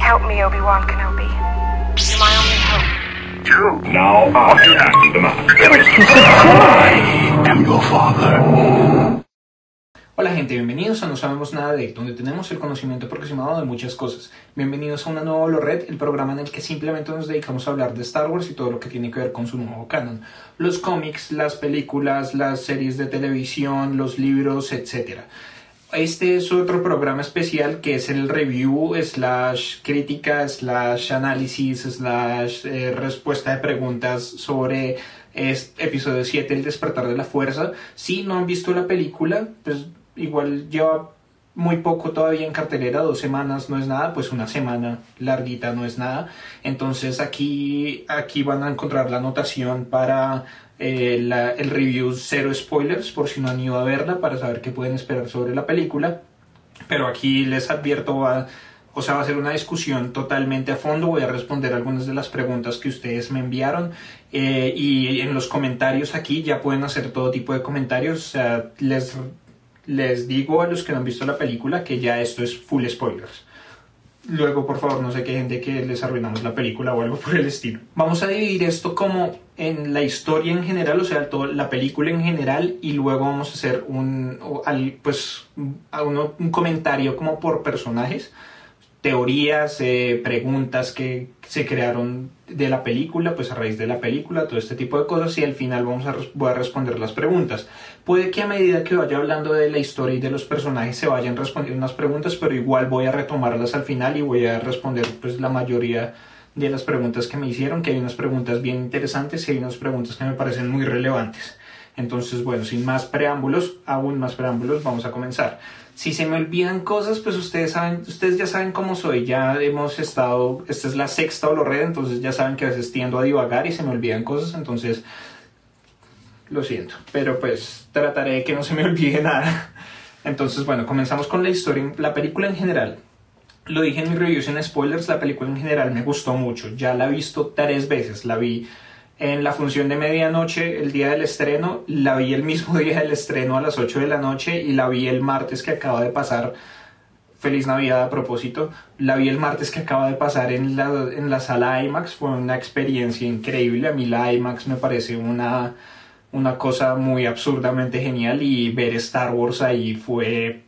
Help me, Obi-Wan Kenobi. You're my only hope. True. Now I am the Master. I am your father. Hola gente, bienvenidos a No Sabemos Nada de, donde tenemos el conocimiento aproximado de muchas cosas. Bienvenidos a una nueva Holo-Red, el programa en el que simplemente nos dedicamos a hablar de Star Wars y todo lo que tiene que ver con su nuevo canon. Los cómics, las películas, las series de televisión, los libros, etc. Este es otro programa especial que es el review, / crítica, / análisis, / respuesta de preguntas sobre episodio 7, El Despertar de la Fuerza. Si no han visto la película, pues igual lleva muy poco todavía en cartelera, 2 semanas no es nada, pues una semana larguita no es nada. Entonces aquí van a encontrar la anotación para el review 0 spoilers, por si no han ido a verla, para saber qué pueden esperar sobre la película. Pero aquí les advierto, va a ser una discusión totalmente a fondo. Voy a responder algunas de las preguntas que ustedes me enviaron y en los comentarios aquí ya pueden hacer todo tipo de comentarios. O sea, les digo a los que no han visto la película que ya esto es full spoilers. Luego, por favor, no sé qué gente que les arruinamos la película o algo por el estilo. Vamos a dividir esto como en la historia en general, o sea, la película en general, y luego vamos a hacer un comentario como por personajes, teorías, preguntas que se crearon de la película, pues a raíz de la película, todo este tipo de cosas, y al final voy a responder las preguntas. Puede que a medida que vaya hablando de la historia y de los personajes se vayan respondiendo unas preguntas, pero igual voy a retomarlas al final y voy a responder pues la mayoría de las preguntas que me hicieron, que hay unas preguntas bien interesantes y hay unas preguntas que me parecen muy relevantes. Entonces, bueno, sin más preámbulos, vamos a comenzar. Si se me olvidan cosas, pues ustedes ya saben cómo soy. Ya hemos estado, esta es la 6ª Holo-Red, entonces ya saben que a veces tiendo a divagar y se me olvidan cosas, entonces lo siento, pero pues trataré de que no se me olvide nada. Entonces, bueno, comenzamos con la historia, la película en general. Lo dije en mi review sin spoilers, la película en general me gustó mucho. Ya la he visto 3 veces, la vi en la función de medianoche el día del estreno, la vi el mismo día del estreno a las 8 de la noche y la vi el martes que acaba de pasar. Feliz Navidad a propósito. La vi el martes que acaba de pasar en la sala IMAX. Fue una experiencia increíble. A mí la IMAX me parece una cosa muy absurdamente genial, y ver Star Wars ahí fue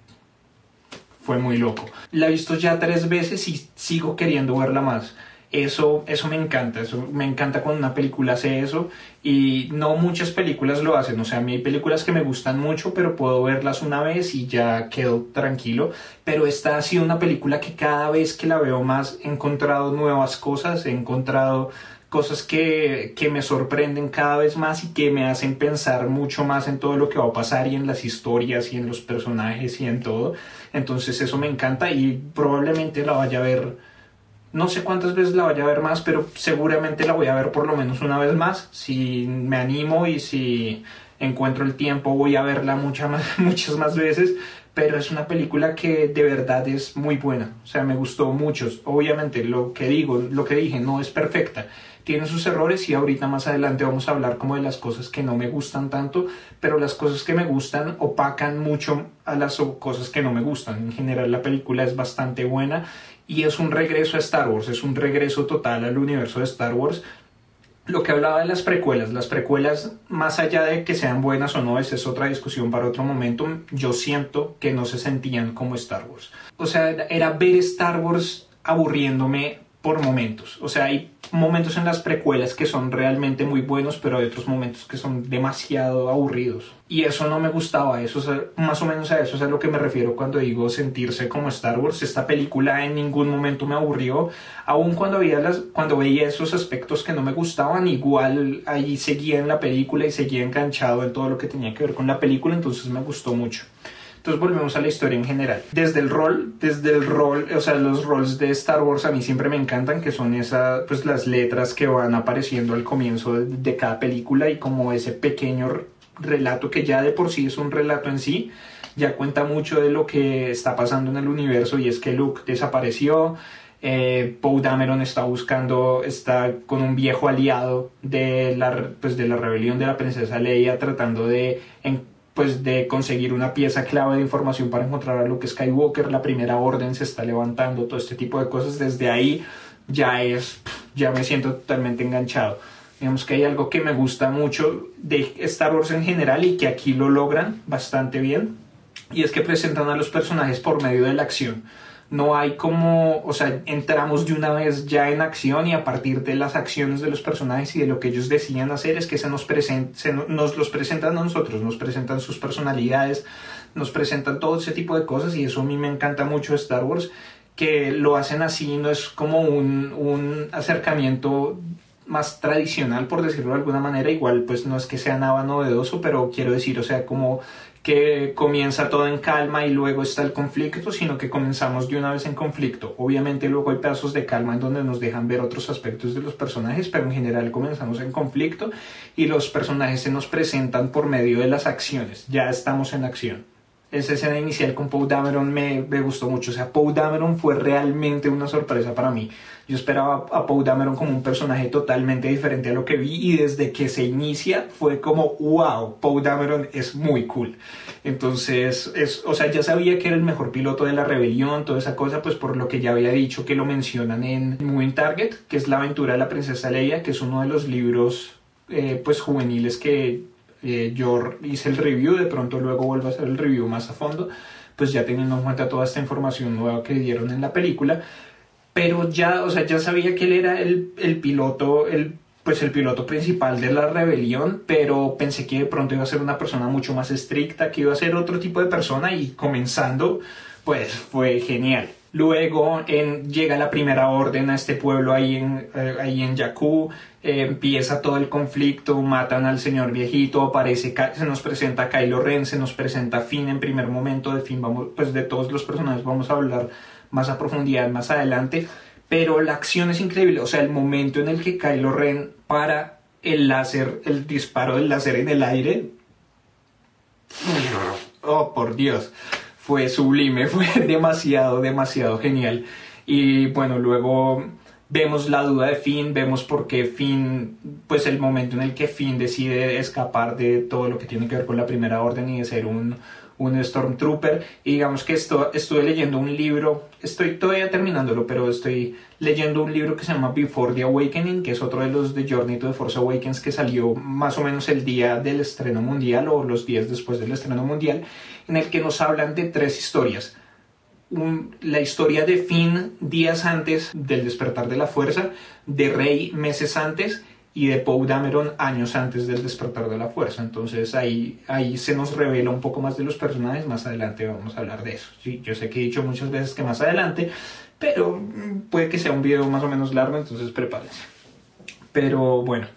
muy loco. La he visto ya 3 veces y sigo queriendo verla más. Eso me encanta cuando una película hace eso, y no muchas películas lo hacen. O sea, a mí hay películas que me gustan mucho, pero puedo verlas una vez y ya quedo tranquilo. Pero esta ha sido una película que cada vez que la veo más he encontrado nuevas cosas, he encontrado cosas que me sorprenden cada vez más y que me hacen pensar mucho más en todo lo que va a pasar y en las historias y en los personajes y en todo. Entonces eso me encanta y probablemente la vaya a ver, no sé cuántas veces la vaya a ver más, pero seguramente la voy a ver por lo menos una vez más. Si me animo y si encuentro el tiempo, voy a verla muchas más veces. Pero es una película que de verdad es muy buena. O sea, me gustó mucho. Obviamente, lo que dije, no es perfecta. Tiene sus errores y ahorita más adelante vamos a hablar como de las cosas que no me gustan tanto, pero las cosas que me gustan opacan mucho a las cosas que no me gustan. En general, la película es bastante buena y es un regreso a Star Wars, es un regreso total al universo de Star Wars. Lo que hablaba de las precuelas, más allá de que sean buenas o no, esa es otra discusión para otro momento. Yo siento que no se sentían como Star Wars. O sea, era ver Star Wars aburriéndome por momentos. O sea, hay momentos en las precuelas que son realmente muy buenos, pero hay otros momentos que son demasiado aburridos. Y eso no me gustaba. Eso, más o menos a eso es a lo que me refiero cuando digo sentirse como Star Wars. Esta película en ningún momento me aburrió. Aun cuando veía esos aspectos que no me gustaban, igual ahí seguía en la película y seguía enganchado en todo lo que tenía que ver con la película. Entonces me gustó mucho. Entonces volvemos a la historia en general. Desde el rol, o sea, los roles de Star Wars a mí siempre me encantan, que son pues las letras que van apareciendo al comienzo de cada película, y como ese pequeño relato que ya de por sí es un relato en sí, ya cuenta mucho de lo que está pasando en el universo, y es que Luke desapareció. Poe Dameron está con un viejo aliado de la rebelión de la princesa Leia, tratando de pues de conseguir una pieza clave de información para encontrar a Luke Skywalker, la Primera Orden se está levantando, todo este tipo de cosas. Desde ahí ya me siento totalmente enganchado. Digamos que hay algo que me gusta mucho de Star Wars en general y que aquí lo logran bastante bien, y es que presentan a los personajes por medio de la acción. No hay como, o sea, entramos de una vez ya en acción, y a partir de las acciones de los personajes y de lo que ellos decían hacer es que nos los presentan a nosotros, nos presentan sus personalidades, nos presentan todo ese tipo de cosas, y eso a mí me encanta mucho de Star Wars, que lo hacen así, no es como un acercamiento más tradicional, por decirlo de alguna manera. Igual pues no es que sea nada novedoso, pero quiero decir, o sea, como que comienza todo en calma y luego está el conflicto, sino que comenzamos de una vez en conflicto. Obviamente luego hay pedazos de calma en donde nos dejan ver otros aspectos de los personajes, pero en general comenzamos en conflicto y los personajes se nos presentan por medio de las acciones. Ya estamos en acción. Esa escena inicial con Poe Dameron me gustó mucho. O sea, Poe Dameron fue realmente una sorpresa para mí. Yo esperaba a Poe Dameron como un personaje totalmente diferente a lo que vi, y desde que se inicia fue como wow, Poe Dameron es muy cool. Entonces, o sea, ya sabía que era el mejor piloto de la rebelión, toda esa cosa, pues por lo que ya había dicho que lo mencionan en Moving Target, que es la aventura de la princesa Leia, que es uno de los libros pues juveniles que yo hice el review. De pronto luego vuelvo a hacer el review más a fondo, pues ya teniendo en cuenta toda esta información nueva que dieron en la película. Pero ya, o sea, ya sabía que él era el piloto, pues el piloto principal de la rebelión, pero pensé que de pronto iba a ser una persona mucho más estricta, que iba a ser otro tipo de persona, y comenzando, pues fue genial. Luego llega la Primera Orden a este pueblo ahí en Jakku, empieza todo el conflicto, matan al señor viejito, se nos presenta Kylo Ren, se nos presenta Finn en primer momento. De Finn pues de todos los personajes vamos a hablar más a profundidad más adelante, pero la acción es increíble. O sea, el momento en el que Kylo Ren para el disparo del láser en el aire, oh por Dios, fue sublime, fue demasiado genial. Y bueno, luego vemos la duda de Finn, vemos por qué Finn, pues el momento en el que Finn decide escapar de todo lo que tiene que ver con la Primera Orden y de ser un Stormtrooper. Y digamos que estuve leyendo un libro, estoy todavía terminándolo, pero estoy leyendo un libro que se llama Before the Awakening, que es otro de los de Journey to the Force Awakens, que salió más o menos el día del estreno mundial o los días después del estreno mundial, en el que nos hablan de 3 historias. La historia de Finn días antes del despertar de la fuerza, de Rey meses antes, y de Poe Dameron años antes del despertar de la fuerza. Entonces ahí se nos revela un poco más de los personajes. Más adelante vamos a hablar de eso. Sí, yo sé que he dicho muchas veces que más adelante, pero puede que sea un video más o menos largo, entonces prepárense. Pero bueno,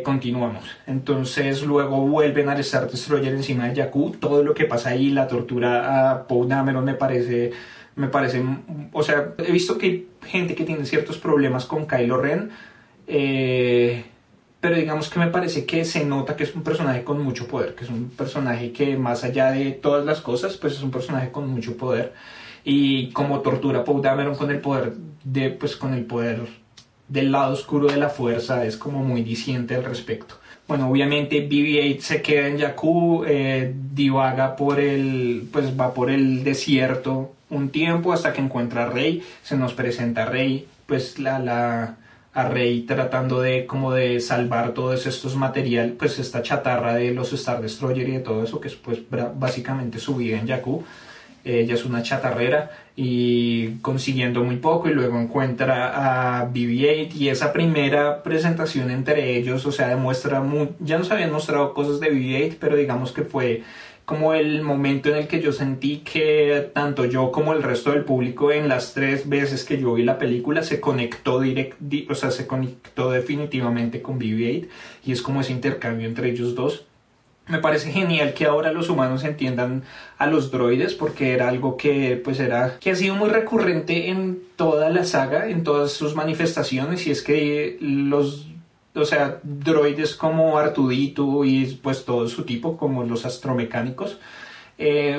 continuamos. Entonces luego vuelven al Star Destroyer encima de Jakku. Todo lo que pasa ahí, la tortura a Poe Dameron me parece, o sea, he visto que hay gente que tiene ciertos problemas con Kylo Ren, pero digamos que me parece que se nota que es un personaje con mucho poder, que es un personaje que más allá de todas las cosas, pues es un personaje con mucho poder. Y como tortura a Poe Dameron con el poder del lado oscuro de la fuerza, es como muy diciente al respecto. Bueno, obviamente BB-8 se queda en Jakku, divaga va por el desierto un tiempo hasta que encuentra a Rey. Se nos presenta a Rey, pues a Rey tratando de salvar todos estos materiales, pues esta chatarra de los Star Destroyer y de todo eso, que es pues básicamente su vida en Jakku. Ella es una chatarrera y consiguiendo muy poco, y luego encuentra a BB-8, y esa primera presentación entre ellos, o sea, ya nos habían mostrado cosas de BB-8, pero digamos que fue como el momento en el que yo sentí que tanto yo como el resto del público, en las 3 veces que yo vi la película, se conectó definitivamente con BB-8, y es como ese intercambio entre ellos dos. Me parece genial que ahora los humanos entiendan a los droides, porque era algo que ha sido muy recurrente en toda la saga, en todas sus manifestaciones, y es que droides como Artudito y pues todo su tipo, como los astromecánicos,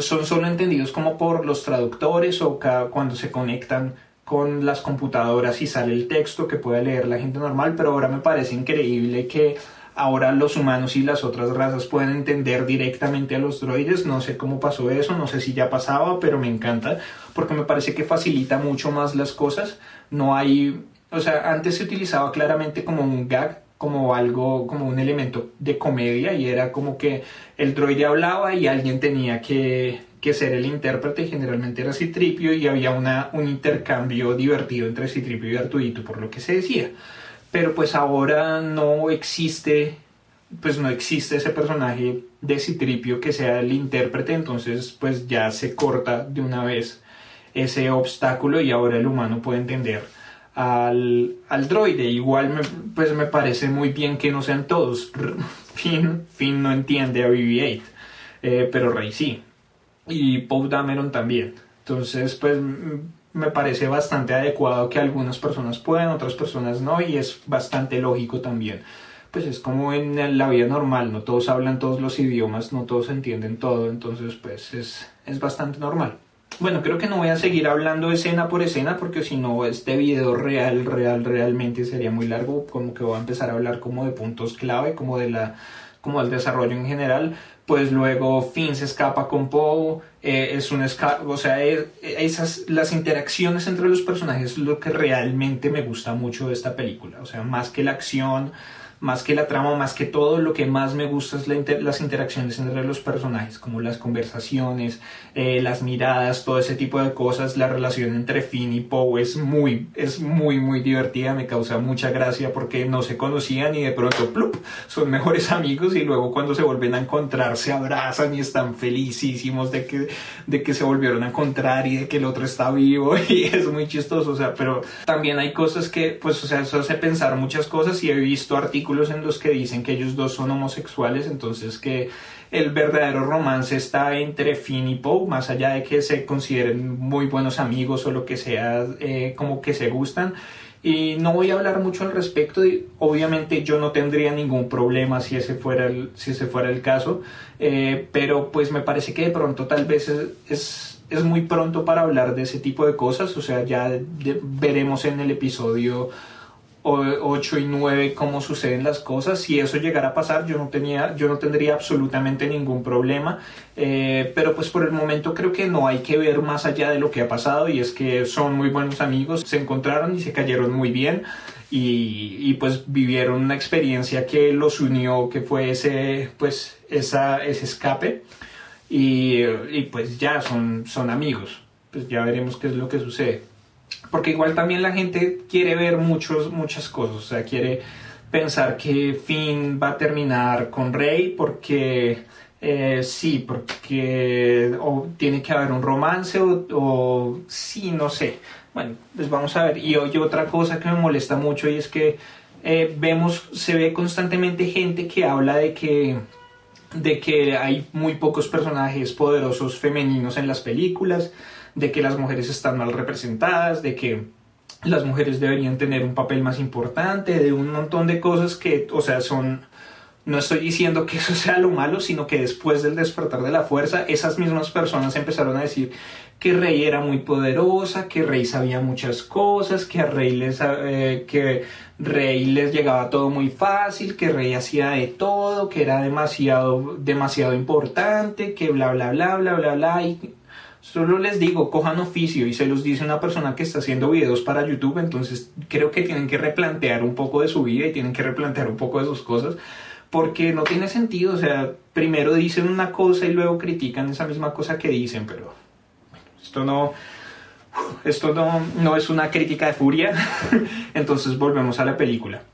son solo entendidos como por los traductores o cuando se conectan con las computadoras y sale el texto que puede leer la gente normal. Pero ahora me parece increíble que ahora los humanos y las otras razas pueden entender directamente a los droides. No sé cómo pasó eso, no sé si ya pasaba, pero me encanta porque me parece que facilita mucho más las cosas. No hay, o sea, antes se utilizaba claramente como un gag, como algo, como un elemento de comedia, y era como que el droide hablaba y alguien tenía que ser el intérprete, y generalmente era C-3PO, y había un intercambio divertido entre C-3PO y Arturito por lo que se decía. Pero pues ahora no existe ese personaje de C-3PO que sea el intérprete, entonces pues ya se corta de una vez ese obstáculo y ahora el humano puede entender al droide. Igual me parece muy bien que no sean todos. Finn no entiende a BB-8, pero Rey sí, y Poe Dameron también. Entonces pues me parece bastante adecuado que algunas personas puedan, otras personas no, y es bastante lógico también. Pues es como en la vida normal, no todos hablan todos los idiomas, no todos entienden todo, entonces pues es bastante normal. Bueno, creo que no voy a seguir hablando escena por escena, porque si no este video realmente sería muy largo. Como que voy a empezar a hablar como de puntos clave, como del desarrollo en general. Pues luego Finn se escapa con Poe, o sea, las interacciones entre los personajes es lo que realmente me gusta mucho de esta película. O sea, más que la acción, más que la trama, más que todo, lo que más me gusta es las interacciones entre los personajes, como las conversaciones, las miradas, todo ese tipo de cosas. La relación entre Finn y Poe es muy divertida, me causa mucha gracia porque no se conocían y de pronto ¡plup!, son mejores amigos, y luego cuando se vuelven a encontrar se abrazan y están felicísimos de que se volvieron a encontrar y de que el otro está vivo, y es muy chistoso. O sea, pero también hay cosas que, pues, o sea, eso hace pensar muchas cosas, y he visto artículos en los que dicen que ellos dos son homosexuales, entonces que el verdadero romance está entre Finn y Poe, más allá de que se consideren muy buenos amigos o lo que sea, como que se gustan. Y no voy a hablar mucho al respecto. Obviamente yo no tendría ningún problema si ese fuera el caso, pero pues me parece que de pronto tal vez es muy pronto para hablar de ese tipo de cosas. O sea, ya veremos en el episodio 8 y 9 cómo suceden las cosas. Si eso llegara a pasar, yo no tendría absolutamente ningún problema, pero pues por el momento creo que no hay que ver más allá de lo que ha pasado, y es que son muy buenos amigos, se encontraron y se cayeron muy bien, y pues vivieron una experiencia que los unió, que fue ese escape, y pues ya son amigos. Pues ya veremos qué es lo que sucede. Porque igual también la gente quiere ver muchas cosas. O sea, quiere pensar que Finn va a terminar con Rey porque sí, porque o tiene que haber un romance o sí, no sé. Bueno, pues vamos a ver. Y otra cosa que me molesta mucho, y es que se ve constantemente gente que habla de que hay muy pocos personajes poderosos femeninos en las películas, de que las mujeres están mal representadas, de que las mujeres deberían tener un papel más importante, de un montón de cosas que, o sea, no estoy diciendo que eso sea lo malo, sino que después del despertar de la fuerza, esas mismas personas empezaron a decir que Rey era muy poderosa, que Rey sabía muchas cosas, que Rey les llegaba todo muy fácil, que Rey hacía de todo, que era demasiado importante, que bla bla bla bla bla bla. Y solo les digo, cojan oficio, y se los dice una persona que está haciendo videos para YouTube. Entonces creo que tienen que replantear un poco de su vida y tienen que replantear un poco de sus cosas, porque no tiene sentido. O sea, primero dicen una cosa y luego critican esa misma cosa que dicen. Pero bueno, esto no es una crítica de furia. Entonces volvemos a la película.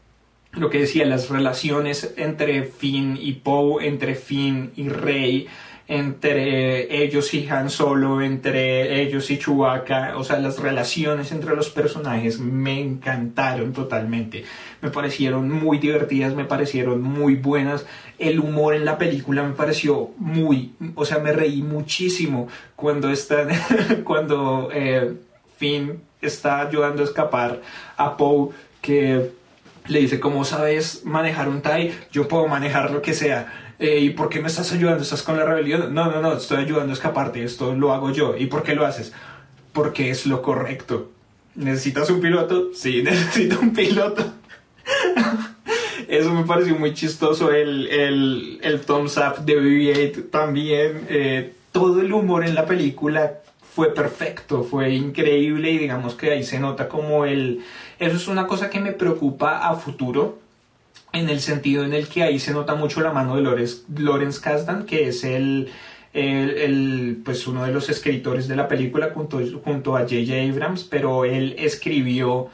Lo que decía, las relaciones entre Finn y Poe, entre Finn y Rey, entre ellos y Han Solo, entre ellos y Chewbacca. O sea, las relaciones entre los personajes me encantaron totalmente. Me parecieron muy divertidas, me parecieron muy buenas. El humor en la película me pareció o sea, me reí muchísimo cuando Finn está ayudando a escapar a Poe, que le dice: ¿cómo sabes manejar un TIE? Yo puedo manejar lo que sea. ¿Y por qué me estás ayudando? ¿Estás con la rebelión? No, estoy ayudando a escaparte, esto lo hago yo. ¿Y por qué lo haces? Porque es lo correcto. ¿Necesitas un piloto? Sí, necesito un piloto. Eso me pareció muy chistoso, el thumbs up de BB-8 también. Todo el humor en la película fue perfecto, fue increíble y digamos que ahí se nota como eso es una cosa que me preocupa a futuro, en el sentido en el que ahí se nota mucho la mano de Lawrence Kasdan, que es pues uno de los escritores de la película junto a J.J. Abrams, pero él escribió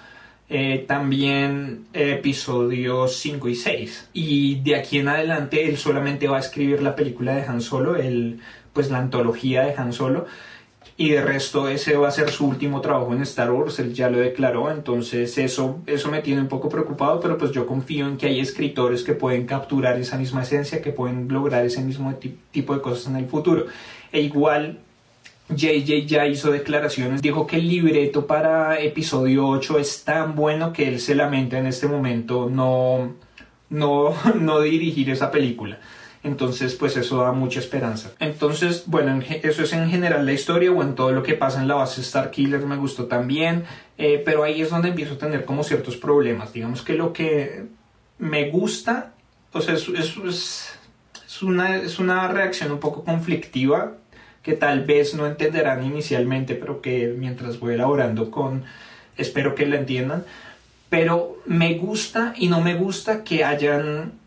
también episodios 5 y 6, y de aquí en adelante él solamente va a escribir la película de Han Solo, pues la antología de Han Solo, y de resto ese va a ser su último trabajo en Star Wars, él ya lo declaró. Entonces eso me tiene un poco preocupado, pero pues yo confío en que hay escritores que pueden capturar esa misma esencia, que pueden lograr ese mismo tipo de cosas en el futuro. E igual JJ ya hizo declaraciones, dijo que el libreto para episodio 8 es tan bueno que él se lamenta en este momento no dirigir esa película. Entonces pues eso da mucha esperanza. Entonces bueno, eso es en general la historia. Bueno, todo lo que pasa en la base Starkiller me gustó también, pero ahí es donde empiezo a tener como ciertos problemas. Digamos que lo que me gusta, o sea, es una reacción un poco conflictiva que tal vez no entenderán inicialmente, pero que mientras voy elaborando espero que la entiendan. Pero me gusta y no me gusta que hayan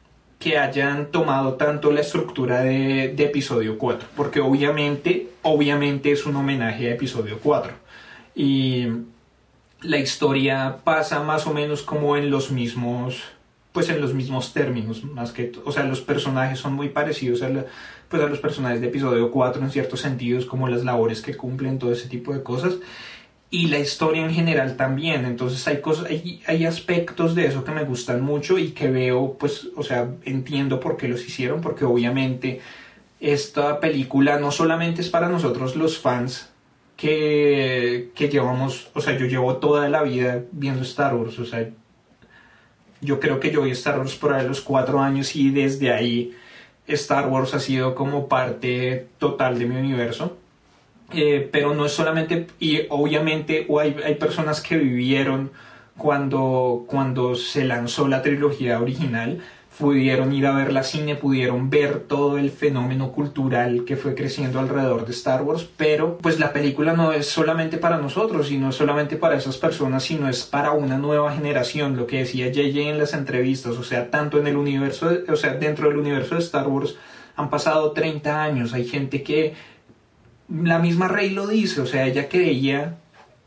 tomado tanto la estructura de episodio 4, porque obviamente es un homenaje a episodio 4 y la historia pasa más o menos como en los mismos términos, más que, o sea, los personajes son muy parecidos a los personajes de episodio 4 en ciertos sentidos, como las labores que cumplen, todo ese tipo de cosas. Y la historia en general también. Entonces hay aspectos de eso que me gustan mucho y que veo, pues, o sea, entiendo por qué los hicieron, porque obviamente esta película no solamente es para nosotros los fans que llevamos, o sea, yo llevo toda la vida viendo Star Wars, o sea, yo creo que yo vi Star Wars por ahí a los 4 años y desde ahí Star Wars ha sido como parte total de mi universo. Pero no es solamente, y obviamente hay personas que vivieron cuando se lanzó la trilogía original, pudieron ir a ver la cine, pudieron ver todo el fenómeno cultural que fue creciendo alrededor de Star Wars, pero pues la película no es solamente para nosotros y no es solamente para esas personas, sino es para una nueva generación, lo que decía JJ en las entrevistas. O sea, tanto en el universo, o sea, dentro del universo de Star Wars han pasado 30 años, hay gente que, la misma Rey lo dice, o sea, ella creía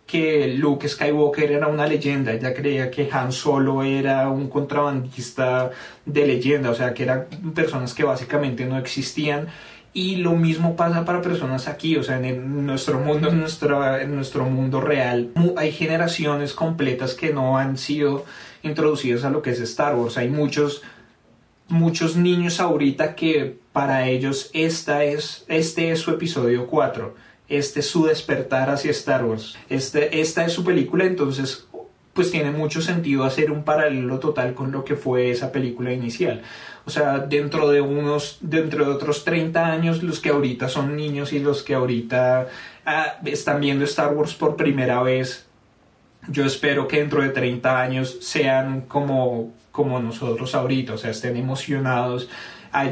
que Luke Skywalker era una leyenda, ella creía que Han Solo era un contrabandista de leyenda, o sea, que eran personas que básicamente no existían. Y lo mismo pasa para personas aquí, o sea, en nuestro mundo, en nuestro mundo real, hay generaciones completas que no han sido introducidas a lo que es Star Wars. Hay muchos niños ahorita que para ellos este es su episodio 4, este es su despertar hacia Star Wars, esta es su película. Entonces pues tiene mucho sentido hacer un paralelo total con lo que fue esa película inicial. O sea, dentro de otros 30 años, los que ahorita son niños y los que ahorita están viendo Star Wars por primera vez, yo espero que dentro de 30 años sean como nosotros ahorita, o sea, estén emocionados,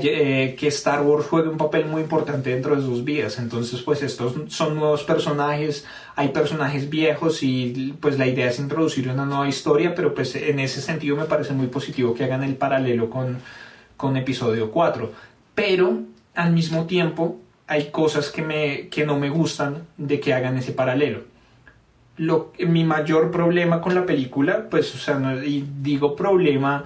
que Star Wars juegue un papel muy importante dentro de sus vidas. Entonces pues estos son nuevos personajes, hay personajes viejos y pues la idea es introducir una nueva historia, pero pues en ese sentido me parece muy positivo que hagan el paralelo con episodio 4, pero al mismo tiempo hay cosas que no me gustan de que hagan ese paralelo. Mi mayor problema con la película, pues, o sea, y digo problema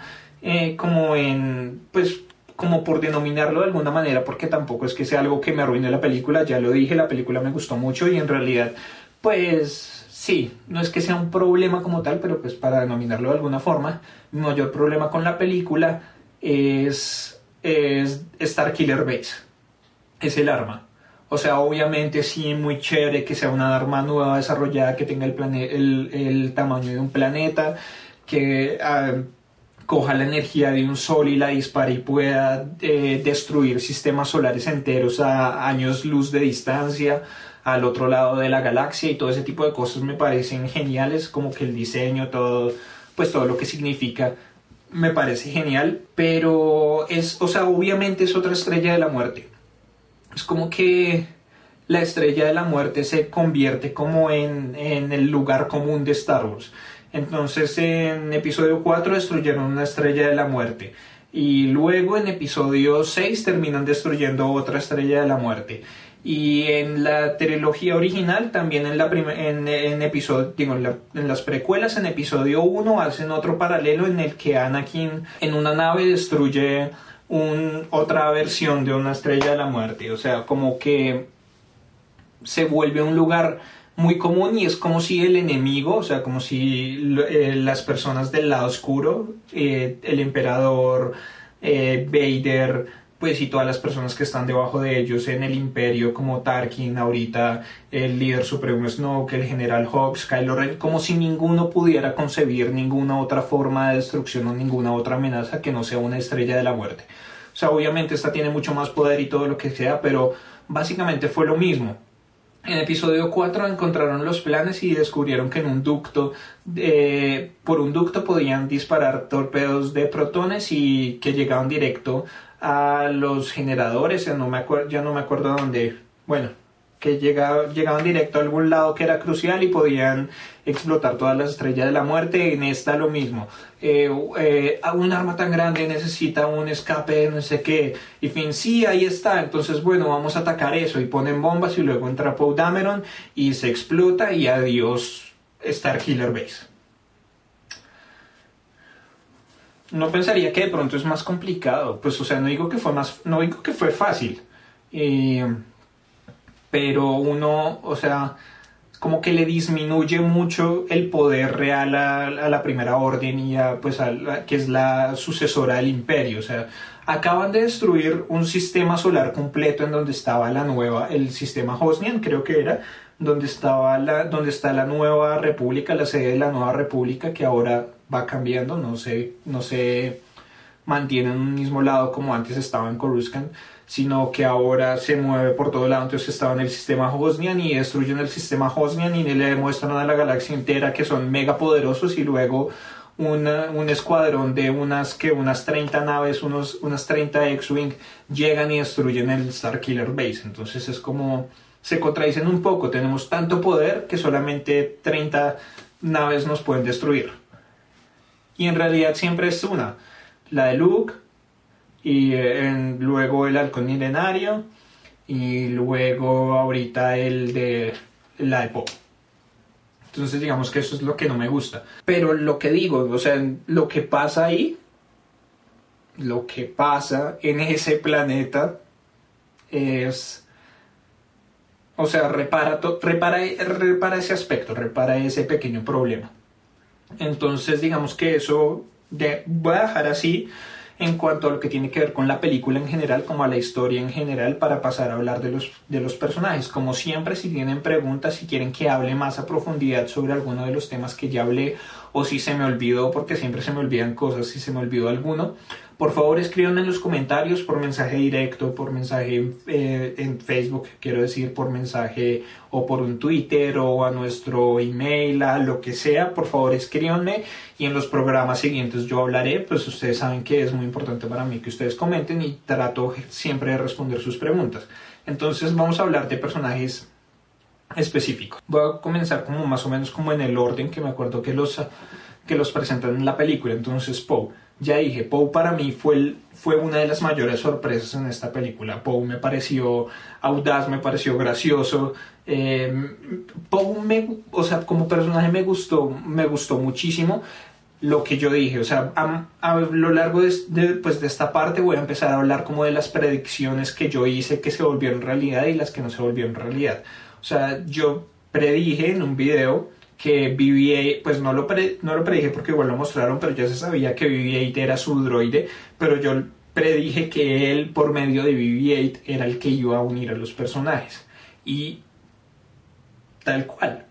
como por denominarlo de alguna manera, porque tampoco es que sea algo que me arruine la película. Ya lo dije, la película me gustó mucho y en realidad, pues, sí, no es que sea un problema como tal, pero pues para denominarlo de alguna forma, mi mayor problema con la película es Starkiller Base, es el arma. O sea, obviamente sí, muy chévere que sea una arma nueva desarrollada, que tenga el tamaño de un planeta, que coja la energía de un sol y la dispare y pueda destruir sistemas solares enteros a años luz de distancia al otro lado de la galaxia, y todo ese tipo de cosas me parecen geniales, como que el diseño, todo lo que significa. me parece genial, pero o sea, obviamente es otra estrella de la muerte. Es como que la estrella de la muerte se convierte como en el lugar común de Star Wars. Entonces en episodio 4 destruyeron una estrella de la muerte. Y luego en episodio 6 terminan destruyendo otra estrella de la muerte. Y en la trilogía original, también en las precuelas, en episodio 1 hacen otro paralelo en el que Anakin en una nave destruye otra versión de una estrella de la muerte. O sea, como que se vuelve un lugar muy común y es como si el enemigo, o sea, como si las personas del lado oscuro, el emperador, Vader, pues y todas las personas que están debajo de ellos en el imperio, como Tarkin ahorita, el líder supremo Snoke, el general Hux, Kylo Ren, como si ninguno pudiera concebir ninguna otra forma de destrucción o ninguna otra amenaza que no sea una estrella de la muerte. O sea, obviamente esta tiene mucho más poder y todo lo que sea, pero básicamente fue lo mismo. En episodio 4 encontraron los planes y descubrieron que en un ducto, por un ducto podían disparar torpedos de protones y que llegaban directo a los generadores, ya no me acuerdo dónde, bueno, que llegaban directo a algún lado que era crucial y podían explotar todas las estrellas de la muerte. En esta lo mismo, un arma tan grande necesita un escape no sé qué, y fin, sí, ahí está, entonces bueno, vamos a atacar eso, y ponen bombas y luego entra Poe Dameron y se explota y adiós Starkiller Base. No pensaría que de pronto es más complicado, pues o sea, no digo que fue fácil, pero uno, o sea, como que le disminuye mucho el poder real a la Primera Orden y que es la sucesora del Imperio. O sea, acaban de destruir un sistema solar completo en donde estaba el sistema Hosnian, creo que era, donde está la nueva república, la sede de la nueva república, que ahora va cambiando, no se mantiene en un mismo lado como antes estaba en Coruscant, sino que ahora se mueve por todo lado. Entonces estaba en el sistema Hosnian y destruyen el sistema Hosnian y le demuestran a la galaxia entera que son mega poderosos, y luego un escuadrón de unas 30 naves, unas 30 X-Wing llegan y destruyen el Starkiller Base. Entonces es como se contradicen un poco, tenemos tanto poder que solamente 30 naves nos pueden destruir. Y en realidad siempre es una, la de Luke, y luego el halcón milenario, y luego ahorita la de Poe. Entonces digamos que eso es lo que no me gusta. Pero lo que digo, o sea, lo que pasa ahí, lo que pasa en ese planeta es... O sea, repara ese aspecto, repara ese pequeño problema. Entonces digamos que eso voy a dejar así en cuanto a lo que tiene que ver con la película en general, como a la historia en general, para pasar a hablar de los personajes. Como siempre, si tienen preguntas, si quieren que hable más a profundidad sobre alguno de los temas que ya hablé, o si se me olvidó, porque siempre se me olvidan cosas, si se me olvidó alguno, por favor escriban en los comentarios, por mensaje directo, por mensaje en Facebook, quiero decir, por mensaje o por un Twitter o a nuestro email, a lo que sea. Por favor escríbanme y en los programas siguientes yo hablaré. Pues ustedes saben que es muy importante para mí que ustedes comenten y trato siempre de responder sus preguntas. Entonces vamos a hablar de personajes específicos. Voy a comenzar como más o menos como en el orden que me acuerdo que los presentan en la película. Entonces Poe. Ya dije, Poe para mí fue una de las mayores sorpresas en esta película. Poe me pareció audaz, me pareció gracioso. Poe, o sea, como personaje me gustó muchísimo. Lo que yo dije, o sea, a lo largo de esta parte voy a empezar a hablar como de las predicciones que yo hice que se volvieron realidad y las que no se volvieron realidad. O sea, yo predije en un video que BB-8, pues no lo predije porque igual lo mostraron, pero ya se sabía que BB-8 era su droide, pero yo predije que él, por medio de BB-8, era el que iba a unir a los personajes. Y tal cual.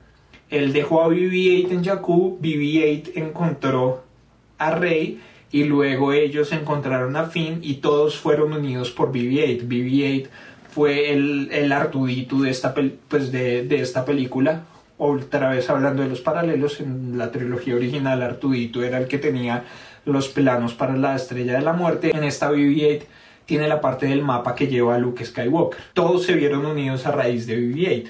Él dejó a BB-8 en Jakku, BB-8 encontró a Rey, y luego ellos encontraron a Finn y todos fueron unidos por BB-8. BB-8 fue el R2-D2 de esta película. Otra vez hablando de los paralelos, en la trilogía original R2-D2 era el que tenía los planos para la Estrella de la Muerte. En esta BB-8 tiene la parte del mapa que lleva a Luke Skywalker. Todos se vieron unidos a raíz de BB-8.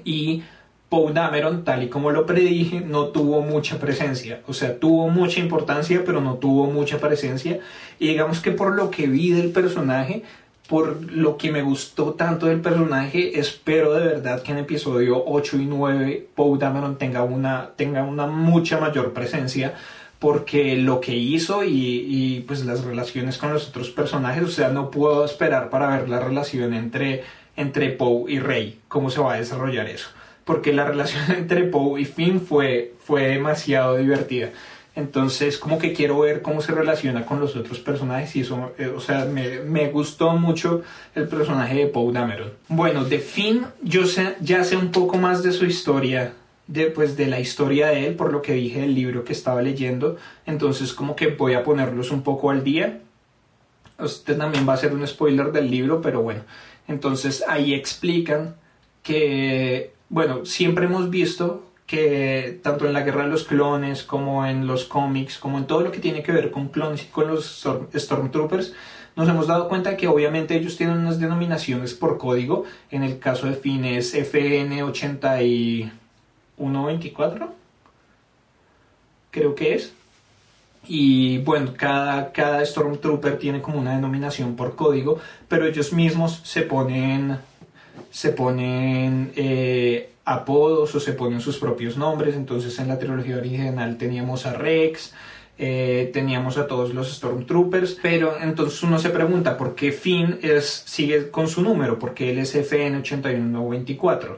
Y Poe Dameron, tal y como lo predije, no tuvo mucha presencia. O sea, tuvo mucha importancia, pero no tuvo mucha presencia. Y digamos que por lo que vi del personaje, por lo que me gustó tanto del personaje, espero de verdad que en episodio 8 y 9 Poe Dameron tenga una mucha mayor presencia, porque lo que hizo y pues las relaciones con los otros personajes, o sea, no puedo esperar para ver la relación entre Poe y Rey, cómo se va a desarrollar eso, porque la relación entre Poe y Finn fue demasiado divertida. Entonces como que quiero ver cómo se relaciona con los otros personajes y eso, o sea, me gustó mucho el personaje de Poe Dameron. Bueno, de Finn ya sé un poco más de su historia, de la historia de él, por lo que dije del libro que estaba leyendo. Entonces como que voy a ponerlos un poco al día. Este también va a ser un spoiler del libro, pero bueno. Entonces ahí explican que, bueno, siempre hemos visto que tanto en la Guerra de los Clones como en los cómics, como en todo lo que tiene que ver con clones y con los Stormtroopers, nos hemos dado cuenta que obviamente ellos tienen unas denominaciones por código. En el caso de Finn es FN8124, creo que es. Y bueno, cada Stormtrooper tiene como una denominación por código, pero ellos mismos se ponen apodos o se ponen sus propios nombres. Entonces en la trilogía original teníamos a Rex, teníamos a todos los Stormtroopers, pero entonces uno se pregunta por qué Finn sigue con su número, porque él es FN8124.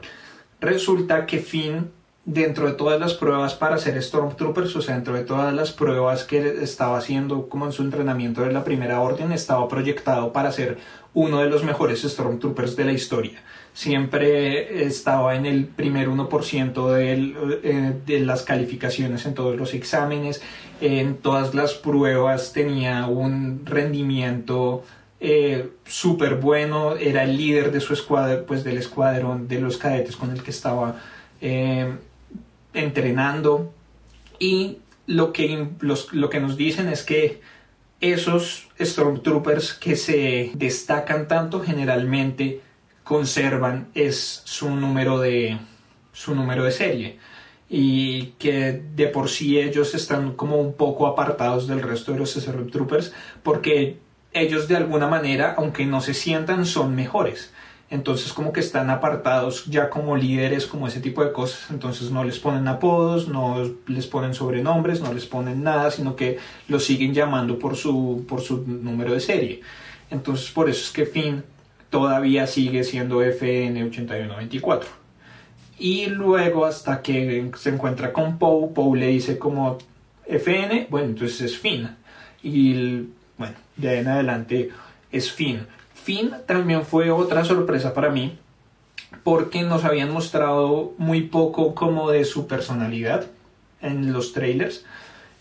Resulta que Finn, dentro de todas las pruebas para ser Stormtroopers, o sea, dentro de todas las pruebas que estaba haciendo como en su entrenamiento de la Primera Orden, estaba proyectado para ser uno de los mejores Stormtroopers de la historia. Siempre estaba en el primer 1% de las calificaciones en todos los exámenes, en todas las pruebas tenía un rendimiento súper bueno, era el líder de su escuadrón, pues del escuadrón de los cadetes con el que estaba entrenando. Y lo que nos dicen es que esos Stormtroopers que se destacan tanto generalmente conservan su número de serie, y que de por sí ellos están como un poco apartados del resto de los Stormtroopers, porque ellos de alguna manera, aunque no se sientan, son mejores. Entonces como que están apartados ya como líderes, como ese tipo de cosas. Entonces no les ponen apodos, no les ponen sobrenombres, no les ponen nada, sino que los siguen llamando por su número de serie. Entonces por eso es que Finn todavía sigue siendo FN8124. Y luego, hasta que se encuentra con Poe le dice como FN, bueno, entonces es Finn. Y bueno, de ahí en adelante es Finn. Finn también fue otra sorpresa para mí, porque nos habían mostrado muy poco como de su personalidad en los trailers.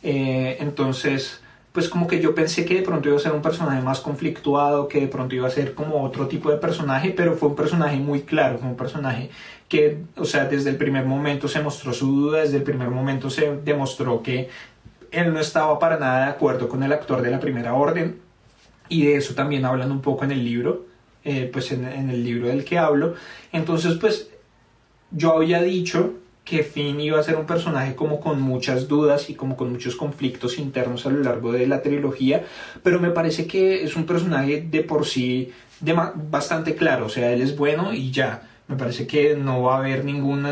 Entonces pues como que yo pensé que de pronto iba a ser un personaje más conflictuado, que de pronto iba a ser como otro tipo de personaje, pero fue un personaje muy claro, fue un personaje que, o sea, desde el primer momento se mostró su duda, desde el primer momento se demostró que él no estaba para nada de acuerdo con el actor de la Primera Orden, y de eso también hablan un poco en el libro, pues en el libro del que hablo. Entonces pues yo había dicho que Finn iba a ser un personaje como con muchas dudas y como con muchos conflictos internos a lo largo de la trilogía, pero me parece que es un personaje de por sí bastante claro, o sea, él es bueno y ya. Me parece que no va a haber ningún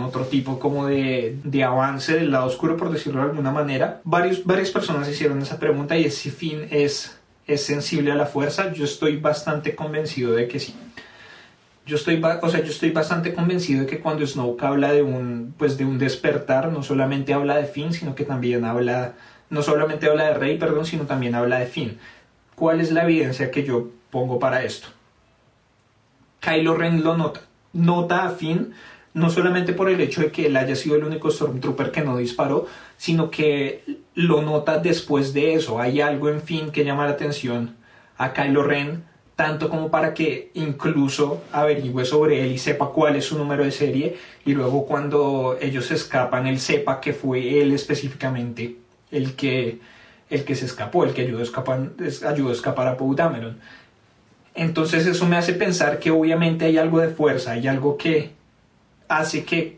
otro tipo como de avance del lado oscuro, por decirlo de alguna manera. Varias personas hicieron esa pregunta, y es si Finn es sensible a la fuerza. Yo estoy bastante convencido de que sí. Yo estoy bastante convencido de que cuando Snoke habla de un despertar, no solamente habla de Finn, sino que también no solamente habla de Rey, sino también habla de Finn. ¿Cuál es la evidencia que yo pongo para esto? Kylo Ren lo nota a Finn, no solamente por el hecho de que él haya sido el único Stormtrooper que no disparó, sino que lo nota después de eso. Hay algo en Finn que llama la atención a Kylo Ren, tanto como para que incluso averigüe sobre él y sepa cuál es su número de serie, y luego cuando ellos escapan él sepa que fue él específicamente el que se escapó, el que ayudó a escapar a Poe Dameron. Entonces eso me hace pensar que obviamente hay algo de fuerza, hay algo que hace que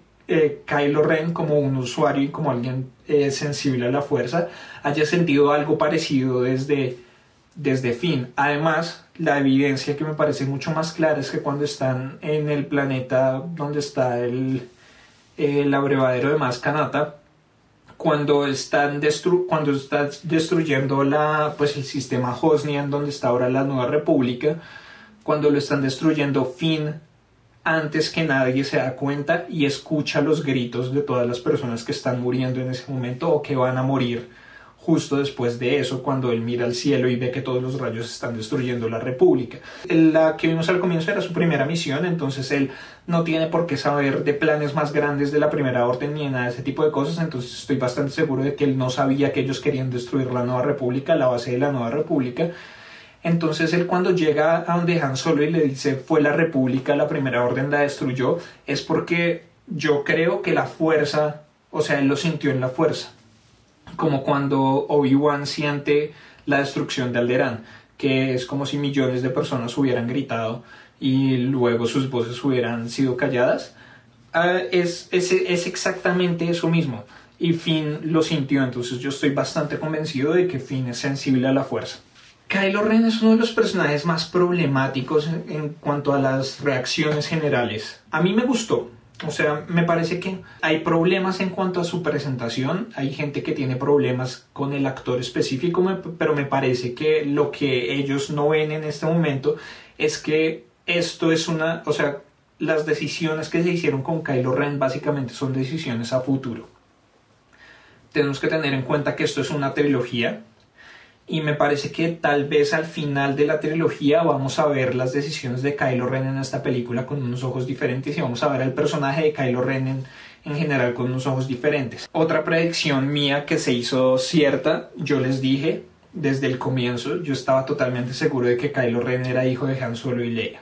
Kylo Ren, como un usuario y como alguien sensible a la fuerza, haya sentido algo parecido desde Finn. Además, la evidencia que me parece mucho más clara es que cuando están en el planeta donde está el abrevadero de Maz Kanata, cuando están destruyendo el sistema Hosnian, donde está ahora la Nueva República, cuando lo están destruyendo, Finn, antes que nadie, se da cuenta y escucha los gritos de todas las personas que están muriendo en ese momento o que van a morir justo después de eso, cuando él mira al cielo y ve que todos los rayos están destruyendo la República. La que vimos al comienzo era su primera misión, entonces él no tiene por qué saber de planes más grandes de la Primera Orden ni de nada de ese tipo de cosas, entonces estoy bastante seguro de que él no sabía que ellos querían destruir la Nueva República, la base de la Nueva República. Entonces él, cuando llega a donde Han Solo y le dice fue la República, la Primera Orden la destruyó, es porque yo creo que la fuerza, o sea, él lo sintió en la fuerza, como cuando Obi-Wan siente la destrucción de Alderaan, que es como si millones de personas hubieran gritado y luego sus voces hubieran sido calladas. Es exactamente eso mismo, y Finn lo sintió. Entonces yo estoy bastante convencido de que Finn es sensible a la fuerza. Kylo Ren es uno de los personajes más problemáticos en cuanto a las reacciones generales. A mí me gustó. O sea, me parece que hay problemas en cuanto a su presentación, hay gente que tiene problemas con el actor específico, pero me parece que lo que ellos no ven en este momento es que esto es o sea, las decisiones que se hicieron con Kylo Ren básicamente son decisiones a futuro. Tenemos que tener en cuenta que esto es una trilogía, y me parece que tal vez al final de la trilogía vamos a ver las decisiones de Kylo Ren en esta película con unos ojos diferentes, y vamos a ver al personaje de Kylo Ren en general con unos ojos diferentes. Otra predicción mía que se hizo cierta, yo les dije desde el comienzo, yo estaba totalmente seguro de que Kylo Ren era hijo de Han Solo y Leia.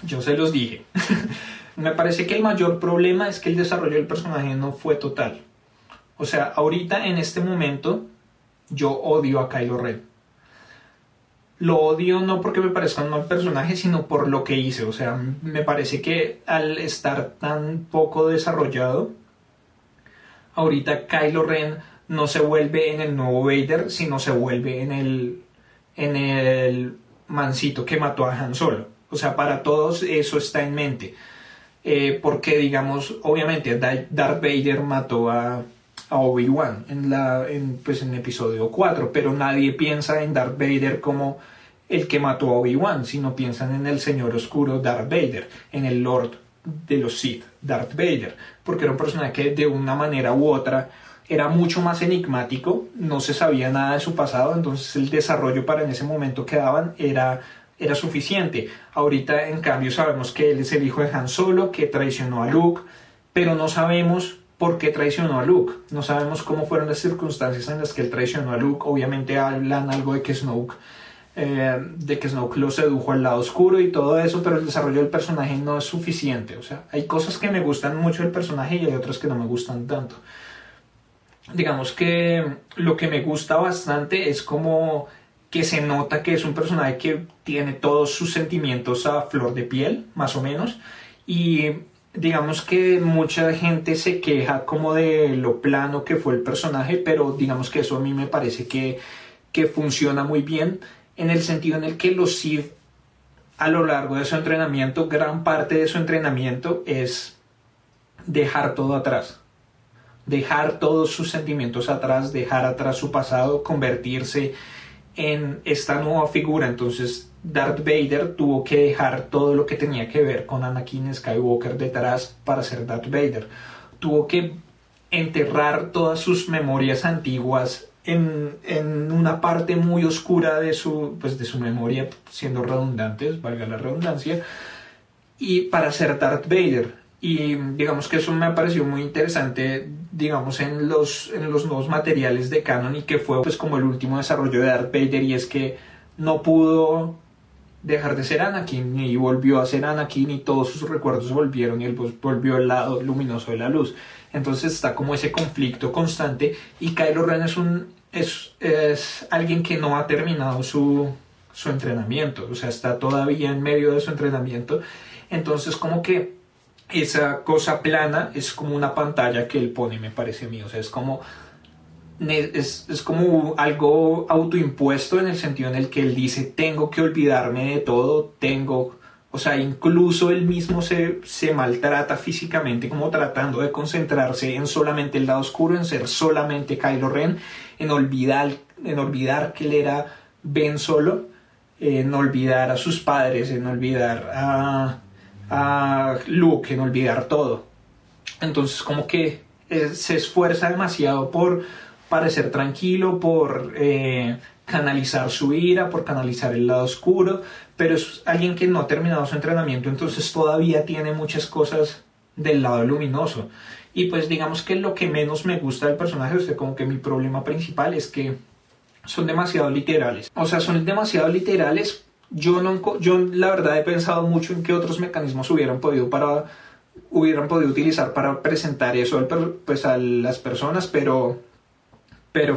Yo se los dije. Me parece que el mayor problema es que el desarrollo del personaje no fue total. O sea, ahorita en este momento yo odio a Kylo Ren. Lo odio no porque me parezca un mal personaje, sino por lo que hice. O sea, me parece que al estar tan poco desarrollado, ahorita Kylo Ren no se vuelve en el nuevo Vader, sino se vuelve en el mancito que mató a Han Solo. O sea, para todos eso está en mente. Porque, digamos, obviamente Darth Vader mató a Obi-Wan en episodio 4, pero nadie piensa en Darth Vader como el que mató a Obi-Wan, sino piensan en el señor oscuro Darth Vader, en el Lord de los Sith, Darth Vader, porque era un personaje que de una manera u otra era mucho más enigmático, no se sabía nada de su pasado, entonces el desarrollo para en ese momento que daban era suficiente. Ahorita en cambio sabemos que él es el hijo de Han Solo, que traicionó a Luke, pero no sabemos por qué traicionó a Luke, no sabemos cómo fueron las circunstancias en las que él traicionó a Luke. Obviamente hablan algo de que Snoke lo sedujo al lado oscuro y todo eso, pero el desarrollo del personaje no es suficiente. O sea, hay cosas que me gustan mucho del personaje y hay otras que no me gustan tanto. Digamos que lo que me gusta bastante es como que se nota que es un personaje que tiene todos sus sentimientos a flor de piel, más o menos, y digamos que mucha gente se queja como de lo plano que fue el personaje, pero digamos que eso a mí me parece que funciona muy bien, en el sentido en el que los Sith, a lo largo de su entrenamiento, gran parte de su entrenamiento es dejar todo atrás, dejar todos sus sentimientos atrás, dejar atrás su pasado, convertirse en esta nueva figura. Entonces Darth Vader tuvo que dejar todo lo que tenía que ver con Anakin Skywalker detrás para ser Darth Vader. Tuvo que enterrar todas sus memorias antiguas en una parte muy oscura de su memoria, siendo redundantes, valga la redundancia, y para ser Darth Vader. Y digamos que eso me pareció muy interesante, digamos, en los nuevos materiales de canon, y que fue pues como el último desarrollo de Darth Vader, y es que no pudo dejar de ser Anakin y volvió a ser Anakin y todos sus recuerdos volvieron y él volvió al lado luminoso de la luz. Entonces está como ese conflicto constante y Kylo Ren es alguien que no ha terminado su entrenamiento, o sea, está todavía en medio de su entrenamiento. Entonces como que esa cosa plana es como una pantalla que él pone, me parece a mí, o sea, es como algo autoimpuesto en el sentido en el que él dice, tengo que olvidarme de todo, o sea, incluso él mismo se maltrata físicamente como tratando de concentrarse en solamente el lado oscuro, en ser solamente Kylo Ren, en olvidar que él era Ben Solo, en olvidar a sus padres, en olvidar a Luke, en olvidar todo. Entonces como que se esfuerza demasiado por parecer tranquilo, por canalizar su ira, por canalizar el lado oscuro, pero es alguien que no ha terminado su entrenamiento, entonces todavía tiene muchas cosas del lado luminoso. Y pues digamos que lo que menos me gusta del personaje, o sea, como que mi problema principal es que son demasiado literales. O sea, son demasiado literales. Yo la verdad he pensado mucho en qué otros mecanismos hubieran podido utilizar para presentar eso pues a las personas, pero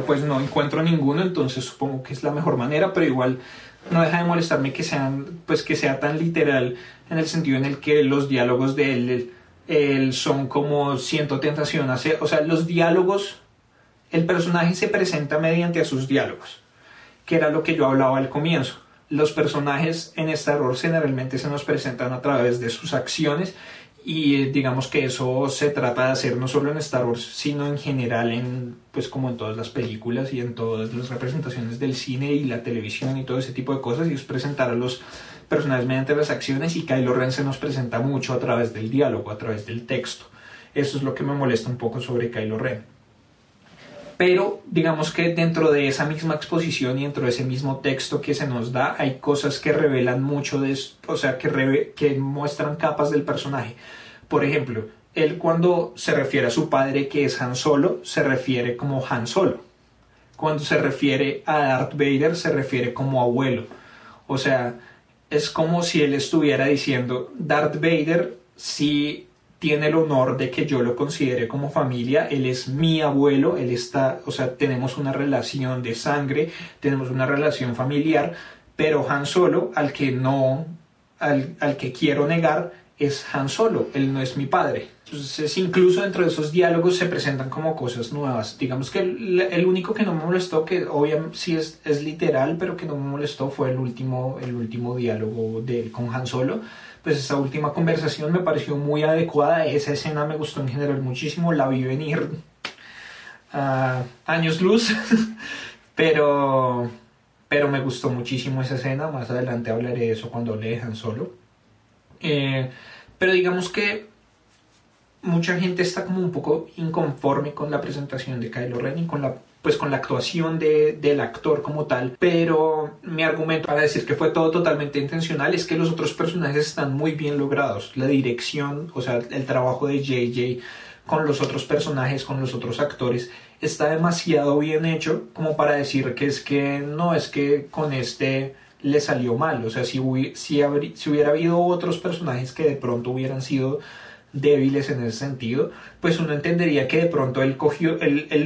pues no encuentro ninguno, entonces supongo que es la mejor manera, pero igual no deja de molestarme que sea tan literal en el sentido en el que los diálogos de él son como siento tentación hacer, o sea, los diálogos, el personaje se presenta mediante a sus diálogos, que era lo que yo hablaba al comienzo. Los personajes en Star Wars generalmente se nos presentan a través de sus acciones y digamos que eso se trata de hacer no solo en Star Wars, sino en general pues como en todas las películas y en todas las representaciones del cine y la televisión y todo ese tipo de cosas, y es presentar a los personajes mediante las acciones, y Kylo Ren se nos presenta mucho a través del diálogo, a través del texto. Eso es lo que me molesta un poco sobre Kylo Ren. Pero digamos que dentro de esa misma exposición y dentro de ese mismo texto que se nos da, hay cosas que revelan mucho o sea, que muestran capas del personaje. Por ejemplo, él cuando se refiere a su padre, que es Han Solo, se refiere como Han Solo. Cuando se refiere a Darth Vader, se refiere como abuelo. O sea, es como si él estuviera diciendo, Darth Vader sí tiene el honor de que yo lo considere como familia, él es mi abuelo, o sea, tenemos una relación de sangre, tenemos una relación familiar, pero Han Solo, al que quiero negar, es Han Solo, él no es mi padre. Entonces, incluso dentro de esos diálogos se presentan como cosas nuevas. Digamos que el único que no me molestó, que obviamente sí es literal, pero que no me molestó, fue el último diálogo de él con Han Solo. Pues esa última conversación me pareció muy adecuada. Esa escena me gustó en general muchísimo, la vi venir a años luz, pero me gustó muchísimo esa escena. Más adelante hablaré de eso cuando hable de Han Solo. Pero digamos que mucha gente está como un poco inconforme con la presentación de Kylo Ren y con la actuación del actor como tal, pero mi argumento para decir que fue todo totalmente intencional es que los otros personajes están muy bien logrados. La dirección, o sea, el trabajo de JJ con los otros personajes, con los otros actores, está demasiado bien hecho como para decir que es que con este le salió mal. O sea, si hubiera habido otros personajes que de pronto hubieran sido débiles en ese sentido, pues uno entendería que de pronto él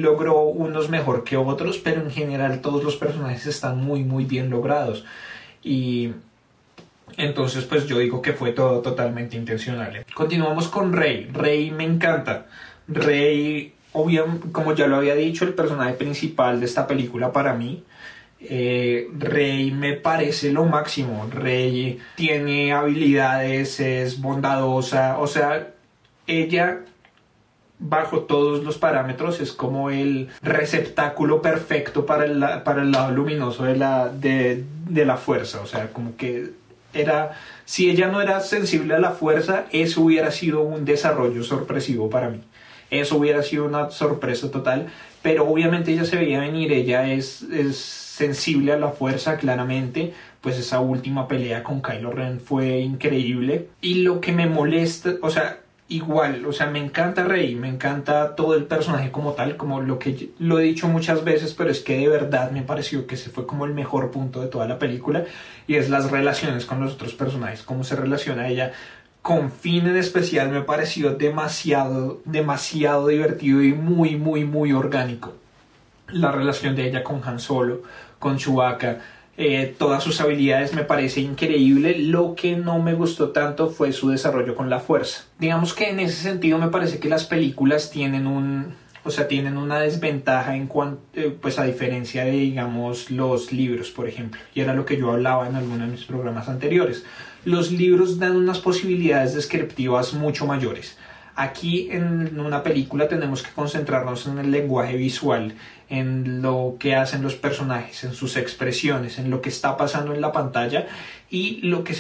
logró unos mejor que otros, pero en general todos los personajes están muy muy bien logrados, y entonces pues yo digo que fue todo totalmente intencional. Continuamos con Rey. Rey me encanta. Rey, como ya lo había dicho, el personaje principal de esta película para mí. Rey me parece lo máximo. Rey tiene habilidades, es bondadosa, o sea, ella bajo todos los parámetros es como el receptáculo perfecto para el lado luminoso de la fuerza. O sea, como que si ella no era sensible a la fuerza, eso hubiera sido un desarrollo sorpresivo para mí. Eso hubiera sido una sorpresa total, pero obviamente ella se veía venir. Ella es sensible a la fuerza, claramente. Pues esa última pelea con Kylo Ren fue increíble. Y lo que me molesta, o sea, igual, o sea, me encanta Rey, me encanta todo el personaje como tal, como lo he dicho muchas veces, pero es que de verdad me pareció que ese fue como el mejor punto de toda la película, y es las relaciones con los otros personajes, cómo se relaciona ella con Finn en especial. Me pareció demasiado divertido y muy orgánico. La relación de ella con Han Solo, con Chewbacca, todas sus habilidades me parece increíble. Lo que no me gustó tanto fue su desarrollo con la fuerza. Digamos que en ese sentido me parece que las películas tienen una desventaja en cuanto, pues a diferencia de, digamos, los libros, por ejemplo. Y era lo que yo hablaba en alguno de mis programas anteriores. Los libros dan unas posibilidades descriptivas mucho mayores. Aquí en una película tenemos que concentrarnos en el lenguaje visual, en lo que hacen los personajes, en sus expresiones, en lo que está pasando en la pantalla, y lo que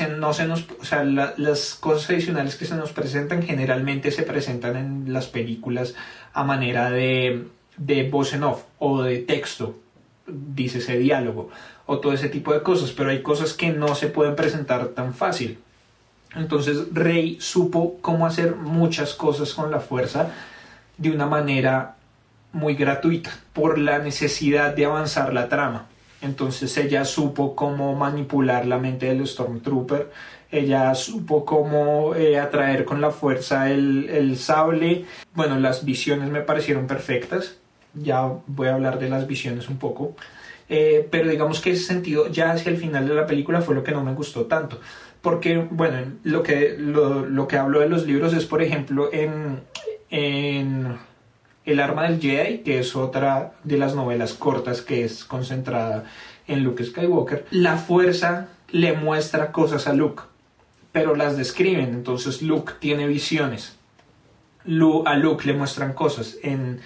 las cosas adicionales que se nos presentan generalmente se presentan en las películas a manera de voz en off o de texto, dice ese diálogo o todo ese tipo de cosas, pero hay cosas que no se pueden presentar tan fácil. Entonces Rey supo cómo hacer muchas cosas con la fuerza de una manera muy gratuita por la necesidad de avanzar la trama. Entonces ella supo cómo manipular la mente del Stormtrooper, ella supo cómo atraer con la fuerza el sable. Bueno, las visiones me parecieron perfectas, ya voy a hablar de las visiones un poco, pero digamos que ese sentido ya hacia el final de la película fue lo que no me gustó tanto. Porque, bueno, lo que hablo de los libros es, por ejemplo, en El arma del Jedi, que es otra de las novelas cortas que es concentrada en Luke Skywalker. La fuerza le muestra cosas a Luke, pero las describen. Entonces Luke tiene visiones. A Luke le muestran cosas. En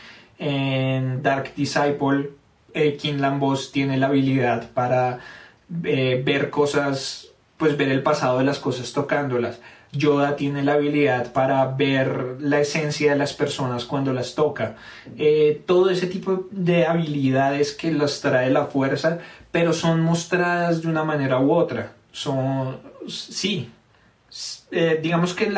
Dark Disciple, Quinlan Vos tiene la habilidad para ver cosas, pues ver el pasado de las cosas tocándolas. Yoda tiene la habilidad para ver la esencia de las personas cuando las toca. Todo ese tipo de habilidades que las trae la fuerza, pero son mostradas de una manera u otra. Digamos que en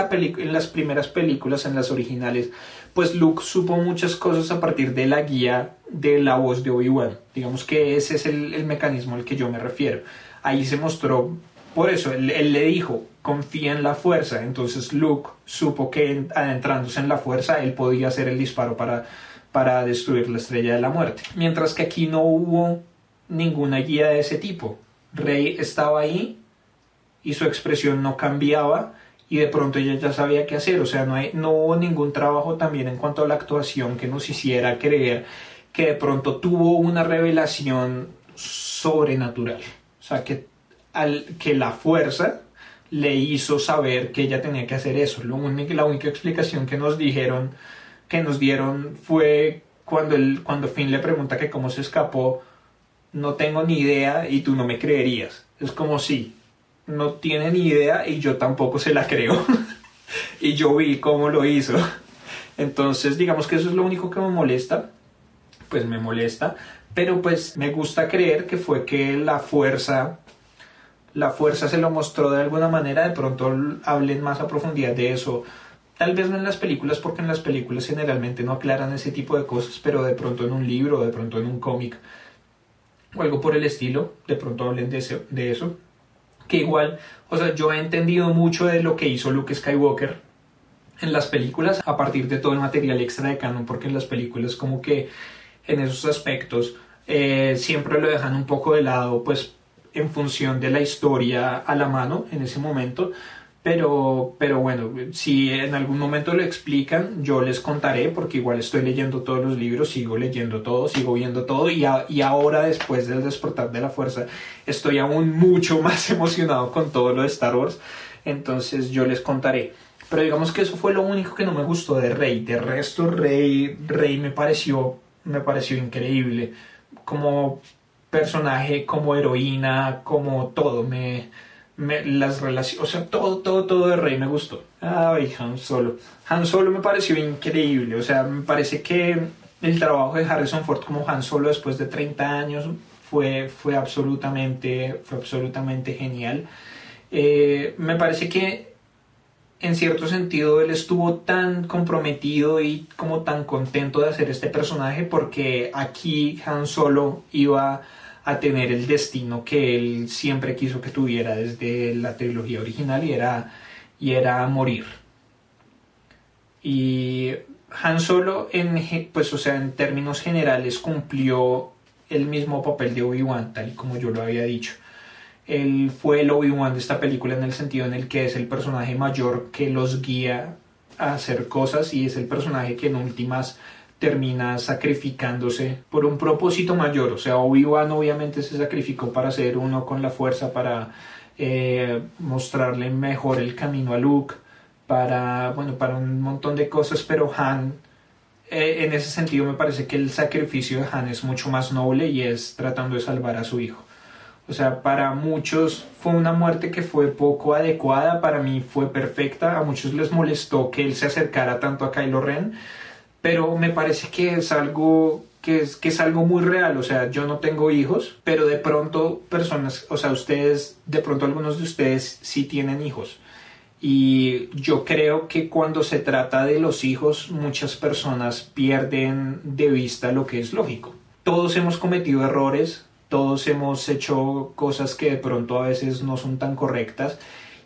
las primeras películas, en las originales, pues Luke supo muchas cosas a partir de la guía de la voz de Obi-Wan. Digamos que ese es el mecanismo al que yo me refiero. Ahí se mostró. Por eso, él le dijo, confía en la fuerza. Entonces Luke supo que adentrándose en la fuerza, él podía hacer el disparo para destruir la Estrella de la Muerte. Mientras que aquí no hubo ninguna guía de ese tipo. Rey estaba ahí y su expresión no cambiaba y de pronto ella ya sabía qué hacer. O sea, no hubo ningún trabajo también en cuanto a la actuación que nos hiciera creer que de pronto tuvo una revelación sobrenatural. O sea, que la fuerza le hizo saber que ella tenía que hacer eso. La única explicación que nos dieron fue cuando Finn le pregunta que cómo se escapó. No tengo ni idea y tú no me creerías. Es como si no tiene ni idea y yo tampoco se la creo. Y yo vi cómo lo hizo. Entonces digamos que eso es lo único que me molesta. Pues me molesta, pero pues me gusta creer que fue que la fuerza se lo mostró de alguna manera. De pronto hablen más a profundidad de eso, tal vez no en las películas, porque en las películas generalmente no aclaran ese tipo de cosas, pero de pronto en un libro, de pronto en un cómic o algo por el estilo, de pronto hablen de eso, que igual, o sea, yo he entendido mucho de lo que hizo Luke Skywalker en las películas a partir de todo el material extra de canon, porque en las películas como que en esos aspectos siempre lo dejan un poco de lado, pues en función de la historia a la mano en ese momento, pero bueno, si en algún momento lo explican, yo les contaré, porque igual estoy leyendo todos los libros, sigo leyendo todo, sigo viendo todo, y ahora después del despertar de la fuerza estoy aún mucho más emocionado con todo lo de Star Wars, entonces yo les contaré. Pero digamos que eso fue lo único que no me gustó de Rey. De resto, Rey me pareció increíble como personaje, como heroína, como todo. Las relaciones, o sea, todo de Rey me gustó. Ay, Han Solo me pareció increíble. O sea, me parece que el trabajo de Harrison Ford como Han Solo después de 30 años fue absolutamente genial. Me parece que en cierto sentido él estuvo tan comprometido y como tan contento de hacer este personaje porque aquí Han Solo iba a tener el destino que él siempre quiso que tuviera desde la trilogía original y era morir. Y Han Solo pues, o sea, en términos generales cumplió el mismo papel de Obi-Wan, tal y como yo lo había dicho. Él fue el Obi-Wan de esta película en el sentido en el que es el personaje mayor que los guía a hacer cosas y es el personaje que en últimas termina sacrificándose por un propósito mayor. O sea, Obi-Wan obviamente se sacrificó para ser uno con la fuerza, para mostrarle mejor el camino a Luke, para un montón de cosas, pero Han, en ese sentido me parece que el sacrificio de Han es mucho más noble y es tratando de salvar a su hijo. O sea, para muchos fue una muerte que fue poco adecuada, para mí fue perfecta, a muchos les molestó que él se acercara tanto a Kylo Ren, pero me parece que es algo que es algo muy real. O sea, yo no tengo hijos, pero de pronto personas, o sea, ustedes, de pronto algunos de ustedes sí tienen hijos. Y yo creo que cuando se trata de los hijos, muchas personas pierden de vista lo que es lógico. Todos hemos cometido errores, todos hemos hecho cosas que de pronto a veces no son tan correctas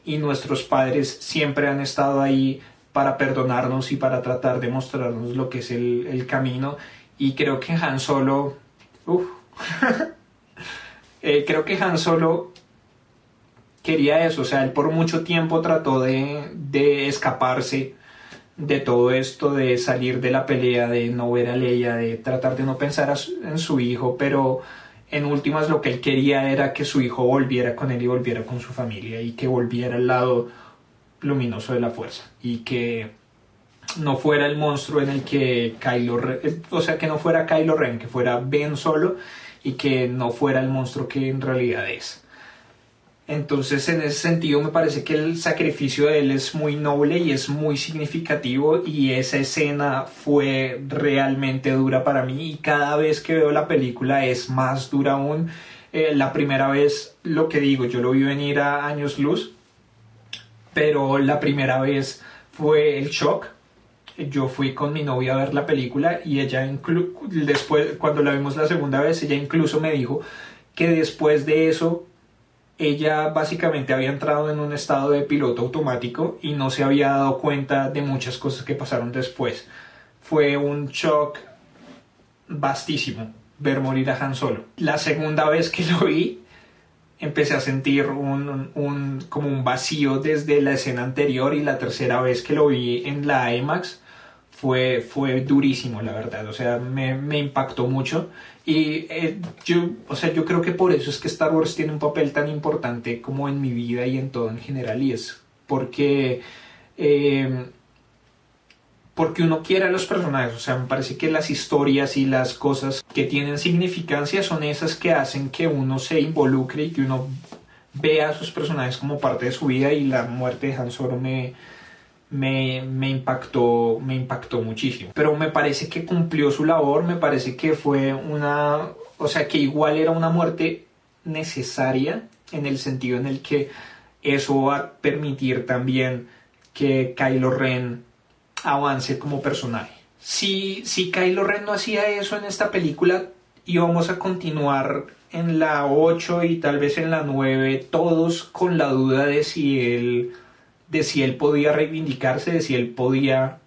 y nuestros padres siempre han estado ahí para perdonarnos y para tratar de mostrarnos lo que es el camino. Y creo que Han Solo... creo que Han Solo quería eso. O sea, él por mucho tiempo trató de escaparse de todo esto, de salir de la pelea, de no ver a Leia, de tratar de no pensar en su hijo, pero en últimas lo que él quería era que su hijo volviera con él y volviera con su familia y que volviera al lado luminoso de la fuerza y que no fuera el monstruo en el que Kylo Ren, o sea, que no fuera Kylo Ren, que fuera Ben Solo y que no fuera el monstruo que en realidad es. Entonces, en ese sentido me parece que el sacrificio de él es muy noble y es muy significativo, y esa escena fue realmente dura para mí y cada vez que veo la película es más dura aún. La primera vez, lo que digo, yo lo vi venir a años luz, pero la primera vez fue el shock. Yo fui con mi novia a ver la película y ella después, cuando la vimos la segunda vez, ella incluso me dijo que después de eso ella básicamente había entrado en un estado de piloto automático y no se había dado cuenta de muchas cosas que pasaron después. Fue un shock vastísimo ver morir a Han Solo. La segunda vez que lo vi, empecé a sentir como un vacío desde la escena anterior, y la tercera vez que lo vi en la IMAX fue durísimo, la verdad. O sea, me impactó mucho. Y yo creo que por eso es que Star Wars tiene un papel tan importante como en mi vida y en todo en general, y es porque uno quiere a los personajes. O sea, me parece que las historias y las cosas que tienen significancia son esas que hacen que uno se involucre y que uno vea a sus personajes como parte de su vida, y la muerte de Han Solo me impactó muchísimo. Pero me parece que cumplió su labor, me parece que fue o sea, que igual era una muerte necesaria, en el sentido en el que eso va a permitir también que Kylo Ren avance como personaje. Si Kylo Ren no hacía eso en esta película, íbamos a continuar en la 8 y tal vez en la 9, todos con la duda de si él podía reivindicarse, de si él podía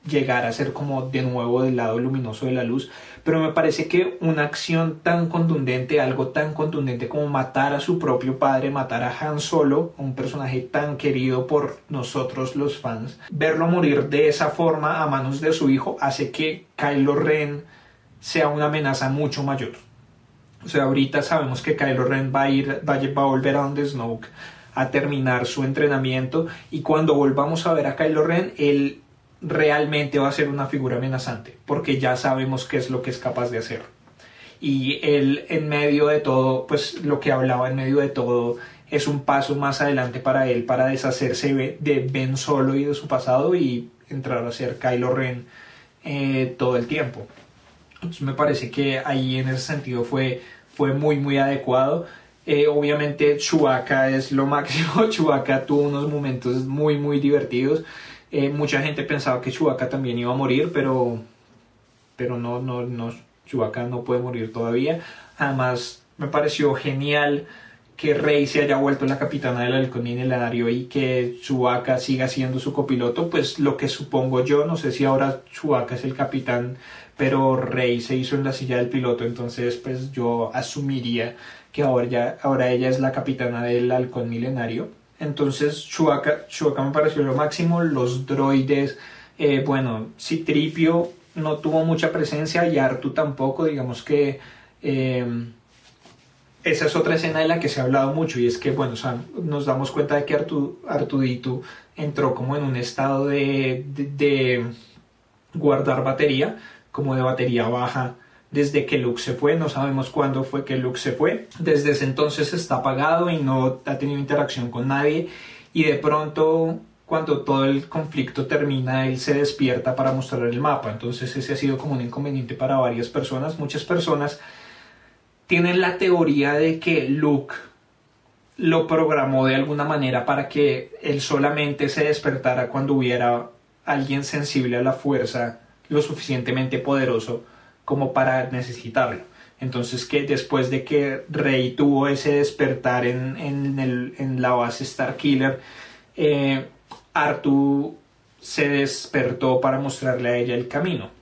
llegar a ser como de nuevo del lado luminoso de la luz. Pero me parece que una acción tan contundente, algo tan contundente como matar a su propio padre, matar a Han Solo, un personaje tan querido por nosotros los fans, verlo morir de esa forma a manos de su hijo, hace que Kylo Ren sea una amenaza mucho mayor. O sea, ahorita sabemos que Kylo Ren va a volver a donde Snoke a terminar su entrenamiento, y cuando volvamos a ver a Kylo Ren, él realmente va a ser una figura amenazante, porque ya sabemos qué es lo que es capaz de hacer. Y él, en medio de todo, pues lo que hablaba en medio de todo es un paso más adelante para él, para deshacerse de Ben Solo y de su pasado y entrar a ser Kylo Ren todo el tiempo. Entonces me parece que ahí en ese sentido fue muy muy adecuado. Obviamente Chewbacca es lo máximo. Chewbacca tuvo unos momentos muy muy divertidos. Mucha gente pensaba que Chewbacca también iba a morir, pero no, Chewbacca no puede morir todavía. Además me pareció genial que Rey se haya vuelto la capitana del halcón milenario y que Chewbacca siga siendo su copiloto. Pues lo que supongo yo, no sé si ahora Chewbacca es el capitán, pero Rey se hizo en la silla del piloto, entonces pues yo asumiría que ahora ella es la capitana del halcón milenario. Entonces Chewbacca me pareció lo máximo. Los droides, bueno, C-3PO no tuvo mucha presencia y R2 tampoco. Digamos que esa es otra escena de la que se ha hablado mucho, y es que, bueno, o sea, nos damos cuenta de que Artudito entró como en un estado de guardar batería, como de batería baja, desde que Luke se fue. No sabemos cuándo fue que Luke se fue. Desde ese entonces está apagado y no ha tenido interacción con nadie, y de pronto, cuando todo el conflicto termina, él se despierta para mostrar el mapa. Entonces ese ha sido como un inconveniente para varias personas. Muchas personas tienen la teoría de que Luke lo programó de alguna manera para que él solamente se despertara cuando hubiera alguien sensible a la fuerza, lo suficientemente poderoso como para necesitarlo. Entonces, que después de que Rey tuvo ese despertar en la base Starkiller, R2 se despertó para mostrarle a ella el camino.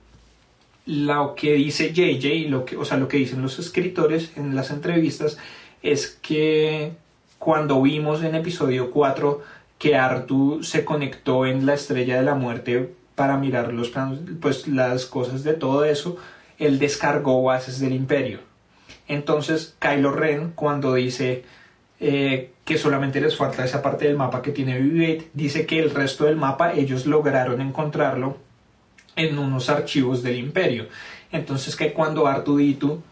Lo que dice JJ, o sea, lo que dicen los escritores en las entrevistas, es que cuando vimos en episodio 4 que R2 se conectó en la Estrella de la Muerte para mirar los planos, pues las cosas de todo eso, él descargó bases del Imperio. Entonces Kylo Ren, cuando dice que solamente les falta esa parte del mapa que tiene BB-8, dice que el resto del mapa ellos lograron encontrarlo en unos archivos del Imperio. Entonces, que cuando Artudito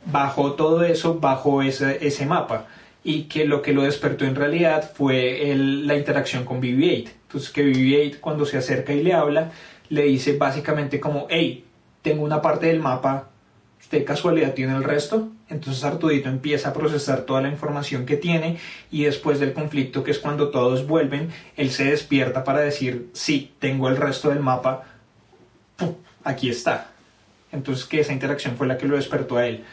bajó todo eso, bajó ese mapa, y que lo despertó en realidad fue la interacción con BB-8. Entonces, que BB-8, cuando se acerca y le habla, le dice básicamente como: hey, tengo una parte del mapa, ¿usted de casualidad tiene el resto? Entonces Artudito empieza a procesar toda la información que tiene, y después del conflicto, que es cuando todos vuelven, él se despierta para decir: sí, tengo el resto del mapa, aquí está. Entonces, que esa interacción fue la que lo despertó a él.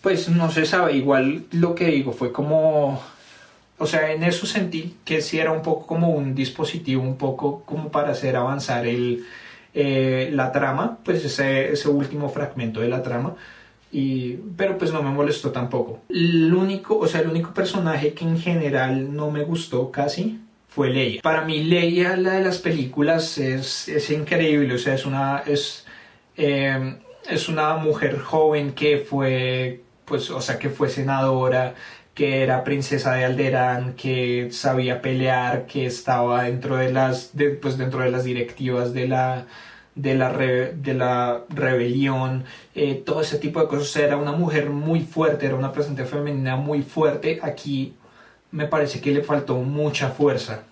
Pues no se sabe, igual lo que digo fue como, o sea, en eso sentí que sí era un poco como un dispositivo, un poco como para hacer avanzar la trama, pues ese último fragmento de la trama. Pero pues no me molestó tampoco. El único personaje que en general no me gustó casi fue Leia. Para mí Leia, la de las películas, es increíble. O sea, es una mujer joven que fue, pues, o sea, que fue senadora, que era princesa de Alderaan, que sabía pelear, que estaba dentro de las directivas de la rebelión, todo ese tipo de cosas. O sea, era una mujer muy fuerte, era una presencia femenina muy fuerte. Aquí me parece que le faltó mucha fuerza.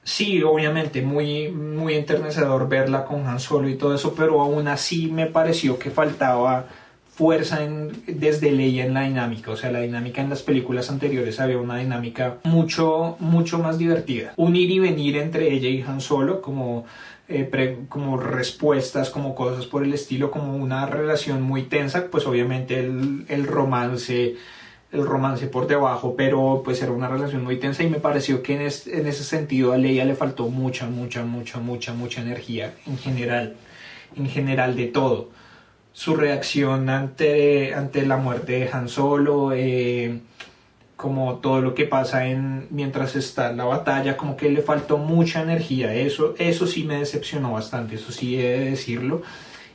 Sí, obviamente, muy, muy enternecedor verla con Han Solo y todo eso, pero aún así me pareció que faltaba fuerza desde Leia en la dinámica. O sea, la dinámica en las películas anteriores había una dinámica mucho, mucho más divertida. Un ir y venir entre ella y Han Solo, como respuestas, como cosas por el estilo, como una relación muy tensa. Pues obviamente el romance por debajo, pero pues era una relación muy tensa, y me pareció que en ese sentido a Leia le faltó mucha energía en general de todo. Su reacción ante la muerte de Han Solo, como todo lo que pasa mientras está en la batalla, como que le faltó mucha energía. Eso sí me decepcionó bastante, eso sí he de decirlo.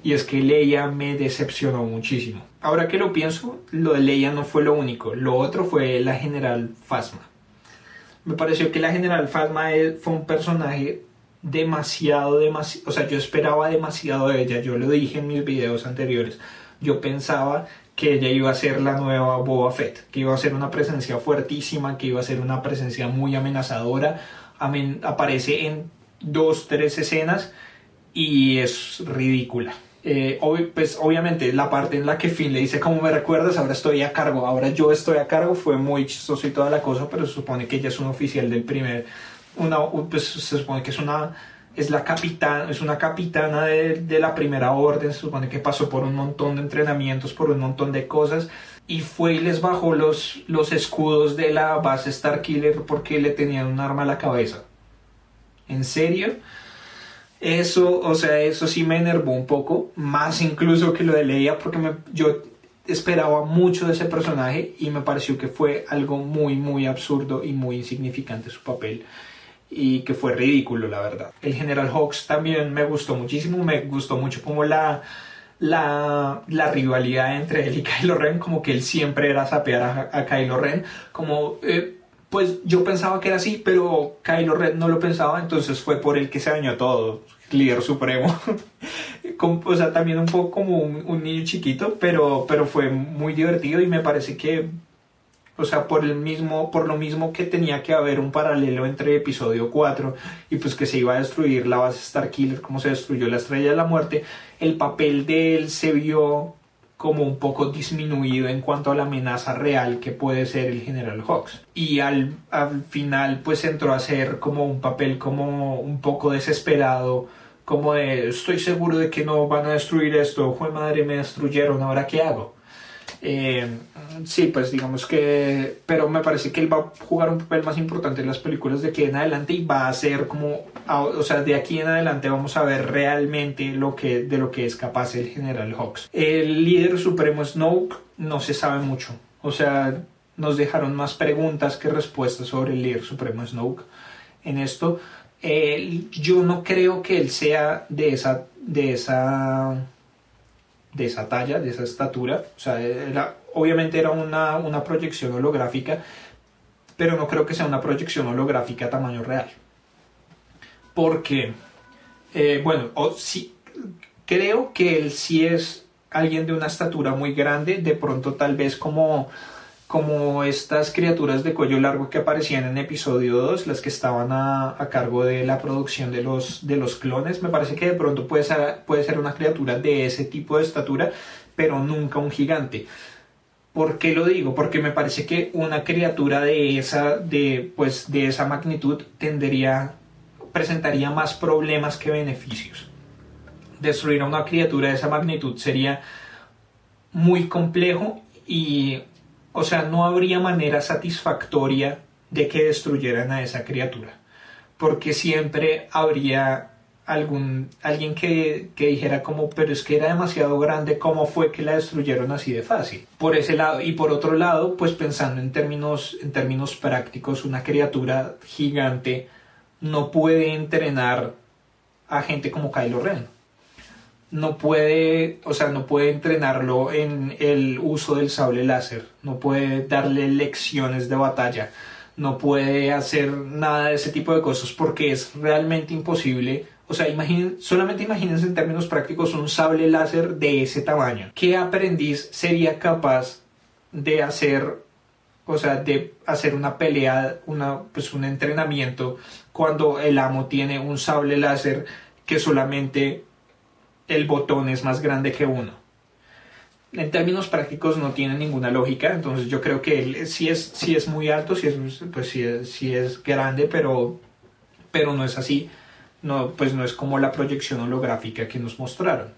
Y es que Leia me decepcionó muchísimo. Ahora que lo pienso, lo de Leia no fue lo único. Lo otro fue la General Phasma. Me pareció que la General Phasma fue un personaje demasiado, o sea, yo esperaba demasiado de ella. Yo lo dije en mis videos anteriores. Yo pensaba que ella iba a ser la nueva Boba Fett, que iba a ser una presencia fuertísima, que iba a ser una presencia muy amenazadora. Aparece en 2-3 escenas y es ridícula. Pues obviamente la parte en la que Finn le dice como me recuerdas, ahora estoy a cargo, ahora yo estoy a cargo, fue muy chistoso y toda la cosa, pero se supone que ella es un oficial del primer, pues se supone que es la capitana, es una capitana de la primera orden, se supone que pasó por un montón de entrenamientos, por un montón de cosas, y fue y les bajó los escudos de la base Starkiller porque le tenían un arma a la cabeza. ¿En serio? Eso, o sea, eso sí me enervó un poco, más incluso que lo de Leia, porque yo esperaba mucho de ese personaje y me pareció que fue algo muy, muy absurdo y muy insignificante su papel y que fue ridículo, la verdad. El General Hux también me gustó muchísimo, me gustó mucho como la rivalidad entre él y Kylo Ren, como que él siempre era sapear a Kylo Ren, como... pues yo pensaba que era así, pero Kylo Ren no lo pensaba, entonces fue por el que se dañó todo, líder supremo. O sea, también un poco como un niño chiquito, pero fue muy divertido y me parece que, o sea, por lo mismo que tenía que haber un paralelo entre episodio 4 y pues que se iba a destruir la base Starkiller como se destruyó la Estrella de la Muerte, el papel de él se vio como un poco disminuido en cuanto a la amenaza real que puede ser el General Hux. Y al final pues entró a ser como un papel como un poco desesperado, como de estoy seguro de que no van a destruir esto, ¡jue madre, me destruyeron, ¿ahora qué hago? Sí, pues digamos que... Pero me parece que él va a jugar un papel más importante en las películas de aquí en adelante y va a ser como... O sea, de aquí en adelante vamos a ver realmente de lo que es capaz el General Hux. El líder supremo Snoke no se sabe mucho. O sea, nos dejaron más preguntas que respuestas sobre el líder supremo Snoke en esto. Yo no creo que él sea de esa talla, de esa estatura. O sea, obviamente era una proyección holográfica, pero no creo que sea una proyección holográfica a tamaño real. Porque, sí, creo que él sí es alguien de una estatura muy grande, de pronto tal vez como estas criaturas de cuello largo que aparecían en episodio 2, las que estaban a cargo de la producción de los clones. Me parece que de pronto puede ser una criatura de ese tipo de estatura, pero nunca un gigante. ¿Por qué lo digo? Porque me parece que una criatura de esa magnitud presentaría más problemas que beneficios. Destruir a una criatura de esa magnitud sería muy complejo y, o sea, no habría manera satisfactoria de que destruyeran a esa criatura, porque siempre habría alguien que dijera como, pero es que era demasiado grande, ¿cómo fue que la destruyeron así de fácil? Por ese lado. Y por otro lado, pues pensando en términos prácticos, una criatura gigante no puede entrenar a gente como Kylo Ren. No puede entrenarlo en el uso del sable láser, no puede darle lecciones de batalla, no puede hacer nada de ese tipo de cosas porque es realmente imposible. O sea, solamente imagínense en términos prácticos un sable láser de ese tamaño. ¿Qué aprendiz sería capaz de hacer una pelea, un entrenamiento cuando el amo tiene un sable láser que solamente el botón es más grande que uno? En términos prácticos no tiene ninguna lógica. Entonces yo creo que él sí es muy alto, sí es grande, pero no es así. No, pues no es como la proyección holográfica que nos mostraron.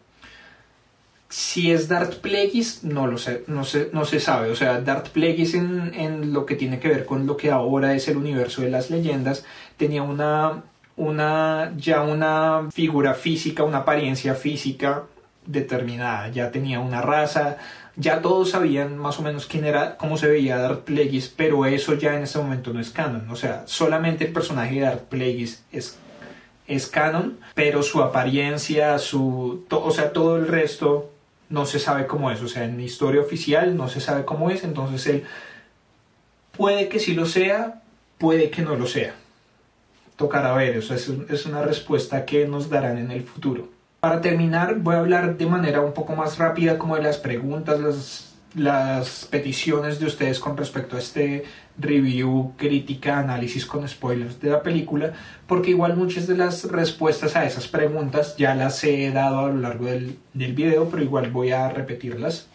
Si es Darth Plagueis, no lo sé, no se sabe. O sea, Darth Plagueis en lo que tiene que ver con lo que ahora es el universo de las leyendas, tenía una figura física, una apariencia física determinada. Ya tenía una raza, ya todos sabían más o menos cómo se veía Darth Plagueis, pero eso ya en este momento no es canon. O sea, solamente el personaje de Darth Plagueis es canon, pero su apariencia, todo el resto no se sabe cómo es. O sea, en la historia oficial no se sabe cómo es, entonces él puede que sí lo sea, puede que no lo sea. Tocará ver, eso es una respuesta que nos darán en el futuro. Para terminar, voy a hablar de manera un poco más rápida como de las preguntas, las peticiones de ustedes con respecto a este review, crítica, análisis con spoilers de la película, porque igual muchas de las respuestas a esas preguntas ya las he dado a lo largo del video, pero igual voy a repetirlas.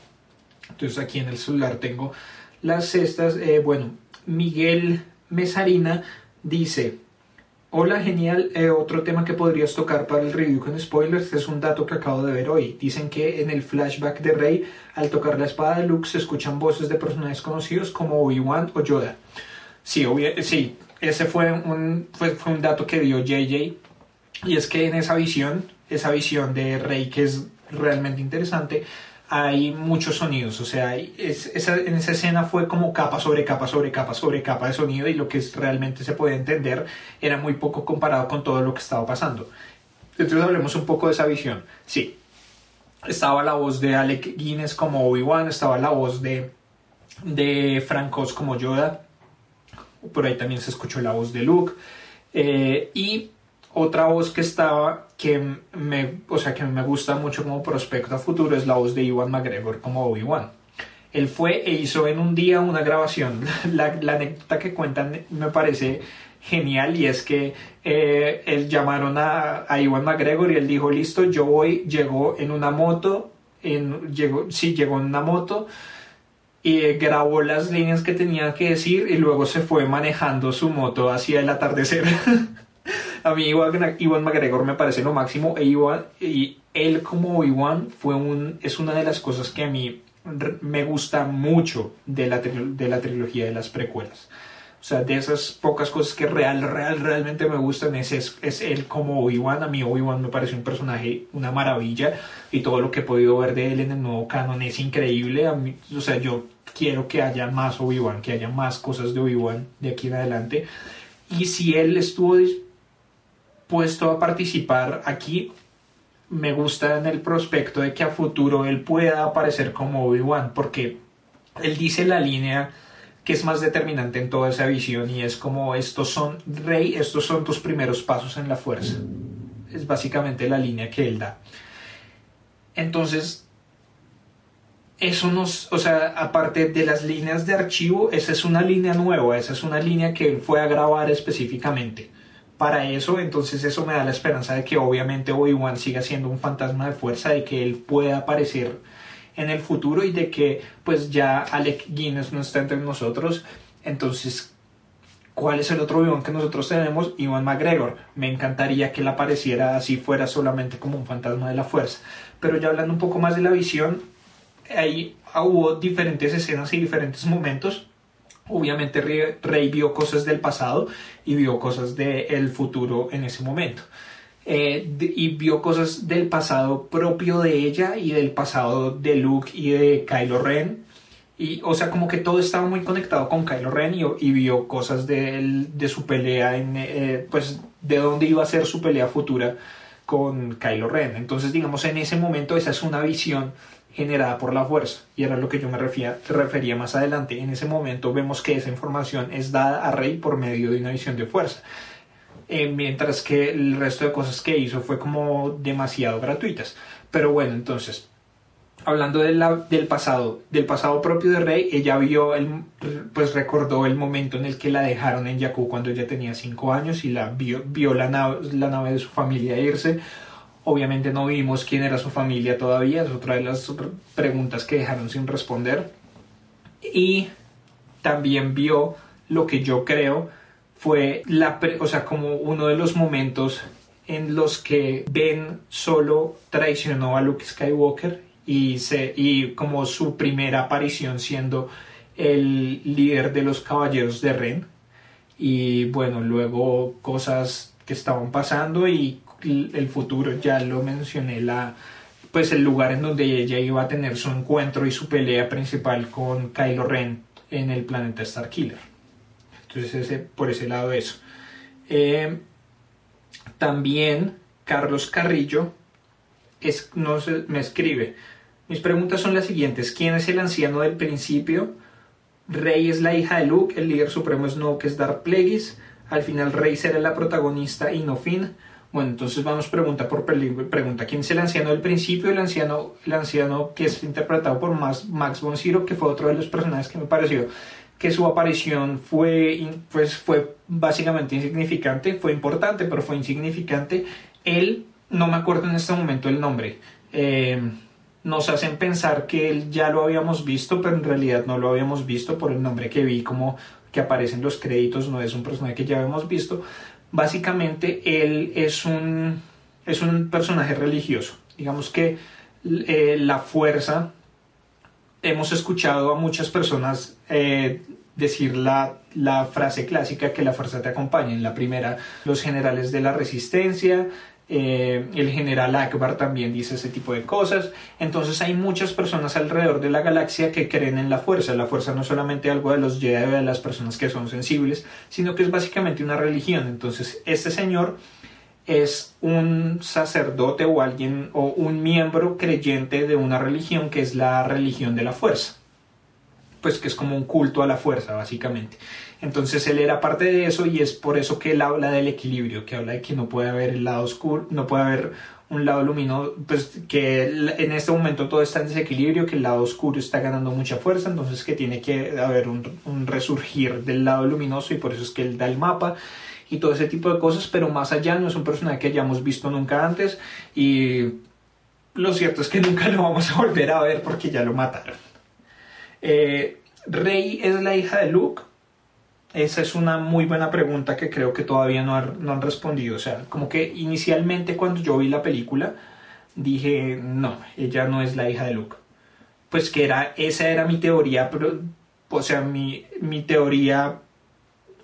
Entonces aquí en el celular tengo las cestas. Bueno, Miguel Mesarina dice: hola, genial, otro tema que podrías tocar para el review con spoilers es un dato que acabo de ver hoy. Dicen que en el flashback de Rey, al tocar la espada de Luke, se escuchan voces de personajes conocidos como Obi-Wan o Yoda. Sí, sí, ese fue un dato que dio JJ, y es que en esa visión de Rey, que es realmente interesante, hay muchos sonidos. O sea, en esa escena fue como capa sobre capa sobre capa sobre capa de sonido, y lo que realmente se podía entender era muy poco comparado con todo lo que estaba pasando. Entonces hablemos un poco de esa visión. Sí, estaba la voz de Alec Guinness como Obi-Wan, estaba la voz de Frank Oz como Yoda, por ahí también se escuchó la voz de Luke, y otra voz que me gusta mucho como prospecto a futuro es la voz de Ewan McGregor como Obi-Wan. Él fue e hizo en un día una grabación. La anécdota que cuentan me parece genial, y es que él llamaron a Ewan McGregor y él dijo: listo, yo voy. Llegó en una moto, llegó en una moto, y grabó las líneas que tenía que decir, y luego se fue manejando su moto hacia el atardecer. A mí Ewan McGregor me parece lo máximo, y él como Obi-Wan es una de las cosas que a mí me gusta mucho de la trilogía de las precuelas. O sea, de esas pocas cosas que realmente me gustan es él como Obi-Wan. A mí Obi-Wan me parece un personaje, una maravilla, y todo lo que he podido ver de él en el nuevo canon es increíble. O sea, yo quiero que haya más Obi-Wan, que haya más cosas de Obi-Wan de aquí en adelante. Y si él estuvo dispuesto a participar aquí, me gusta en el prospecto de que a futuro él pueda aparecer como Obi-Wan, porque él dice la línea que es más determinante en toda esa visión, y es como: estos son tus primeros pasos en la fuerza. Es básicamente la línea que él da. Entonces, eso o sea, aparte de las líneas de archivo, esa es una línea nueva, esa es una línea que él fue a grabar específicamente para eso. Entonces eso me da la esperanza de que obviamente Obi-Wan siga siendo un fantasma de fuerza, de que él pueda aparecer en el futuro, y de que pues ya Alec Guinness no está entre nosotros. Entonces, ¿cuál es el otro Obi-Wan que nosotros tenemos? Ewan McGregor. Me encantaría que él apareciera así, fuera solamente como un fantasma de la fuerza. Pero ya hablando un poco más de la visión, ahí hubo diferentes escenas y diferentes momentos. Obviamente Rey vio cosas del pasado y vio cosas del futuro en ese momento. Y vio cosas del pasado propio de ella y del pasado de Luke y de Kylo Ren. Y, o sea, como que todo estaba muy conectado con Kylo Ren, y vio cosas de su pelea, pues de dónde iba a ser su pelea futura con Kylo Ren. Entonces, digamos, en ese momento esa es una visión generada por la fuerza, y era lo que yo me refería más adelante. En ese momento vemos que esa información es dada a Rey por medio de una visión de fuerza, mientras que el resto de cosas que hizo fue como demasiado gratuitas. Pero bueno, entonces, hablando del pasado propio de Rey, ella pues recordó el momento en el que la dejaron en Jakku cuando ella tenía 5 años, y vio la nave de su familia irse. Obviamente no vimos quién era su familia todavía, es otra de las preguntas que dejaron sin responder. Y también vio lo que yo creo fue como uno de los momentos en los que Ben Solo traicionó a Luke Skywalker, y como su primera aparición siendo el líder de los Caballeros de Ren. Y bueno, luego cosas que estaban pasando, y el futuro, ya lo mencioné, pues el lugar en donde ella iba a tener su encuentro y su pelea principal con Kylo Ren en el planeta Starkiller. Entonces por ese lado eso. También Carlos Carrillo me escribe: mis preguntas son las siguientes. ¿Quién es el anciano del principio? Rey es la hija de Luke, el líder supremo es Snoke, es Darth Plagueis. Al final Rey será la protagonista y no Finn. Bueno, entonces vamos pregunta por pregunta. ¿Quién es el anciano del principio? El anciano que es interpretado por Max von Sydow, que fue otro de los personajes que me pareció que su aparición fue básicamente insignificante. Fue importante, pero fue insignificante. Él, no me acuerdo en este momento el nombre. Nos hacen pensar que él ya lo habíamos visto, pero en realidad no lo habíamos visto por el nombre que vi, como que aparece en los créditos. No es un personaje que ya habíamos visto. Básicamente él es un personaje religioso. Digamos que la fuerza, hemos escuchado a muchas personas decir la frase clásica que la fuerza te acompaña. En la primera, los generales de la resistencia, el general Akbar también dice ese tipo de cosas. Entonces hay muchas personas alrededor de la galaxia que creen en la fuerza. La fuerza no es solamente algo de los Jedi o de las personas que son sensibles, sino que es básicamente una religión. Entonces este señor es un sacerdote o alguien o un miembro creyente de una religión que es la religión de la fuerza, pues que es como un culto a la fuerza básicamente. Entonces él era parte de eso, y es por eso que él habla del equilibrio, que habla de que no puede haber el lado oscuro, no puede haber un lado luminoso, pues que en este momento todo está en desequilibrio, que el lado oscuro está ganando mucha fuerza, entonces que tiene que haber un resurgir del lado luminoso, y por eso es que él da el mapa y todo ese tipo de cosas. Pero más allá, no es un personaje que hayamos visto nunca antes, y lo cierto es que nunca lo vamos a volver a ver porque ya lo mataron. ¿Rey es la hija de Luke? Esa es una muy buena pregunta que creo que todavía no han respondido. O sea, como que inicialmente cuando yo vi la película dije, no, ella no es la hija de Luke. Pues que esa era mi teoría, pero, o sea, mi teoría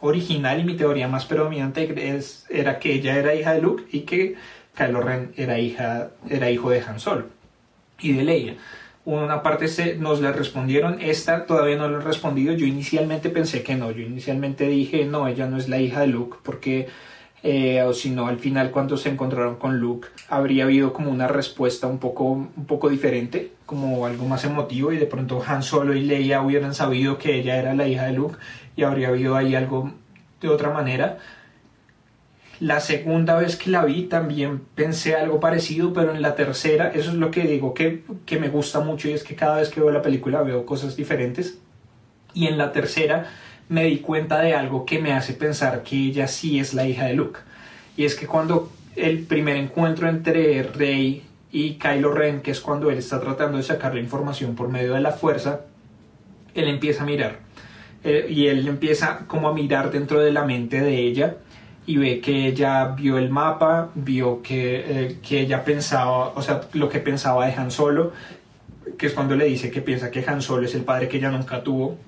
original y mi teoría más predominante era que ella era hija de Luke y que Kylo Ren era hijo de Han Solo y de Leia. Una parte nos la respondieron, esta todavía no lo han respondido. Yo inicialmente pensé que no, yo inicialmente dije no, ella no es la hija de Luke, porque o si no, al final cuando se encontraron con Luke habría habido como una respuesta un poco diferente, como algo más emotivo, y de pronto Han Solo y Leia hubieran sabido que ella era la hija de Luke y habría habido ahí algo de otra manera. La segunda vez que la vi también pensé algo parecido, pero en la tercera, eso es lo que digo que me gusta mucho, y es que cada vez que veo la película veo cosas diferentes, y en la tercera me di cuenta de algo que me hace pensar que ella sí es la hija de Luke. Y es que cuando el primer encuentro entre Rey y Kylo Ren, que es cuando él está tratando de sacar la información por medio de la fuerza, él empieza a mirar, y él empieza como a mirar dentro de la mente de ella, y ve que ella vio el mapa, vio que ella pensaba, o sea, lo que pensaba de Han Solo, que es cuando le dice que piensa que Han Solo es el padre que ella nunca tuvo,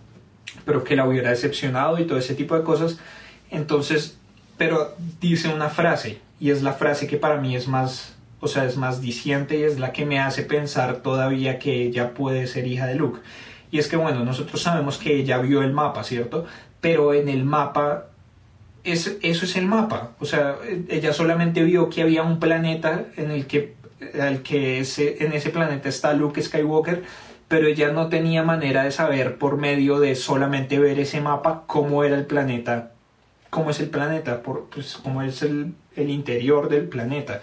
pero que la hubiera decepcionado y todo ese tipo de cosas. Entonces, pero dice una frase, y es la frase que para mí es más diciente, y es la que me hace pensar todavía que ella puede ser hija de Luke. Y es que, bueno, nosotros sabemos que ella vio el mapa, ¿cierto? Pero en el mapa, eso es el mapa. O sea, ella solamente vio que había un planeta en ese planeta está Luke Skywalker, pero ella no tenía manera de saber por medio de solamente ver ese mapa cómo era el planeta, cómo es el planeta, cómo es el interior del planeta.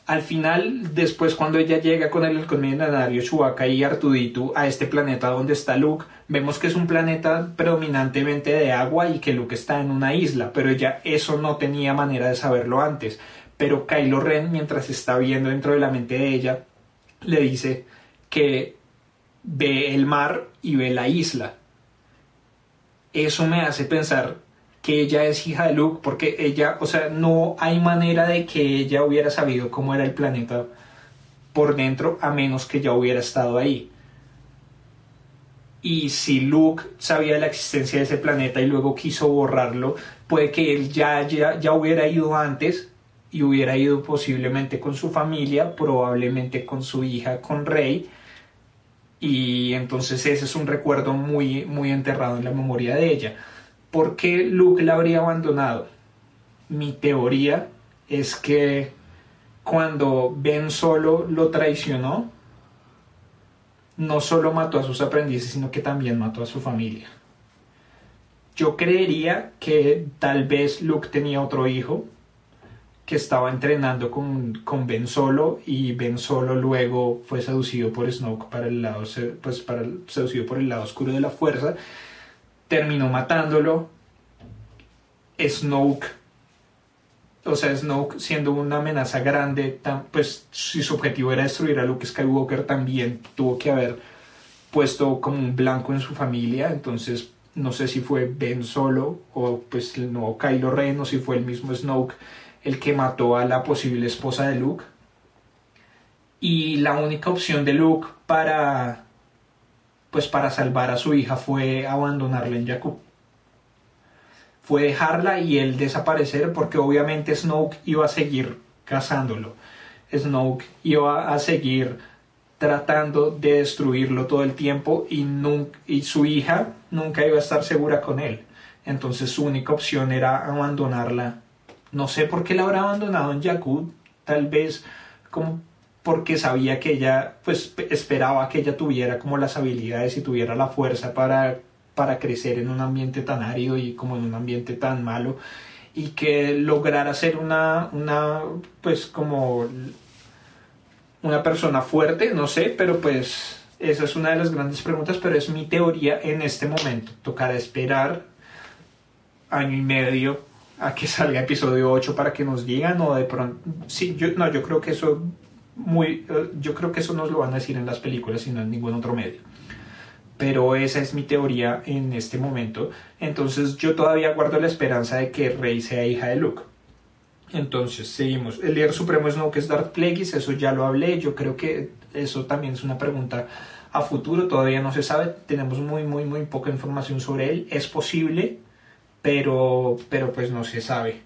Al final, después cuando ella llega con el halcón milenario Chewbacca y R2-D2 a este planeta donde está Luke, vemos que es un planeta predominantemente de agua y que Luke está en una isla, pero ella eso no tenía manera de saberlo antes. Pero Kylo Ren, mientras está viendo dentro de la mente de ella, le dice que ve el mar y ve la isla. Eso me hace pensar que ella es hija de Luke, porque ella, o sea, no hay manera de que ella hubiera sabido cómo era el planeta por dentro, a menos que ya hubiera estado ahí. Y si Luke sabía de la existencia de ese planeta y luego quiso borrarlo, puede que él ya hubiera ido antes, y hubiera ido posiblemente con su familia, probablemente con su hija, con Rey, y entonces ese es un recuerdo muy, muy enterrado en la memoria de ella. ¿Por qué Luke la habría abandonado? Mi teoría es que cuando Ben Solo lo traicionó, no solo mató a sus aprendices, sino que también mató a su familia. Yo creería que tal vez Luke tenía otro hijo, que estaba entrenando con Ben Solo, y Ben Solo luego fue seducido por Snoke para el lado, seducido por el lado oscuro de la fuerza, terminó matándolo. Snoke siendo una amenaza grande, pues si su objetivo era destruir a Luke Skywalker, también tuvo que haber puesto como un blanco en su familia. Entonces no sé si fue Ben Solo o pues el nuevo Kylo Ren, o si fue el mismo Snoke el que mató a la posible esposa de Luke. Y la única opción de Luke para salvar a su hija fue abandonarla en Jakku. Fue dejarla y él desaparecer, porque obviamente Snoke iba a seguir cazándolo. Snoke iba a seguir tratando de destruirlo todo el tiempo, y su hija nunca iba a estar segura con él. Entonces su única opción era abandonarla. No sé por qué la habrá abandonado en Jakku, tal vez como porque sabía que ella, pues esperaba que ella tuviera como las habilidades y tuviera la fuerza para crecer en un ambiente tan árido y como en un ambiente tan malo, y que lograra ser una pues como una persona fuerte, no sé, pero pues esa es una de las grandes preguntas, pero es mi teoría en este momento. Tocará esperar año y medio a que salga episodio 8 para que nos digan, o de pronto, sí, yo creo que eso nos lo van a decir en las películas y no en ningún otro medio. Pero esa es mi teoría en este momento. Entonces yo todavía guardo la esperanza de que Rey sea hija de Luke. Entonces seguimos. El líder supremo Snoke es Darth Plagueis, eso ya lo hablé. Yo creo que eso también es una pregunta a futuro, todavía no se sabe. Tenemos muy poca información sobre él. Es posible, pero pues no se sabe.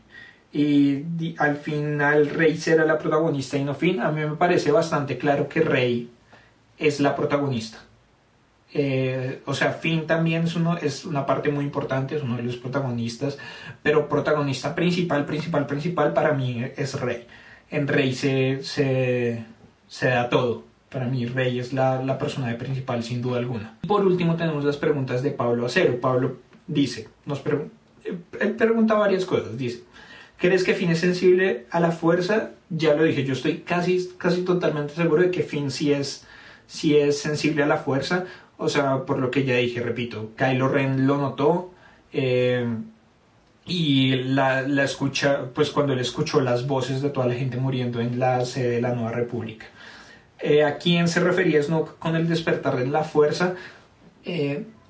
Y al final Rey será la protagonista y no Finn. A mí me parece bastante claro que Rey es la protagonista. O sea, Finn también es una parte muy importante, es uno de los protagonistas, pero protagonista principal para mí es Rey. En Rey se da todo. Para mí Rey es la personaje principal sin duda alguna. Y por último tenemos las preguntas de Pablo Acero. Pablo dice, él pregunta varias cosas. Dice: ¿crees que Finn es sensible a la fuerza? Ya lo dije, yo estoy casi totalmente seguro de que Finn sí es sensible a la fuerza. O sea, por lo que ya dije, repito, Kylo Ren lo notó, y la escucha, pues cuando él escuchó las voces de toda la gente muriendo en la sede de la Nueva República. ¿A quién se refería Snoke con el despertar de la fuerza?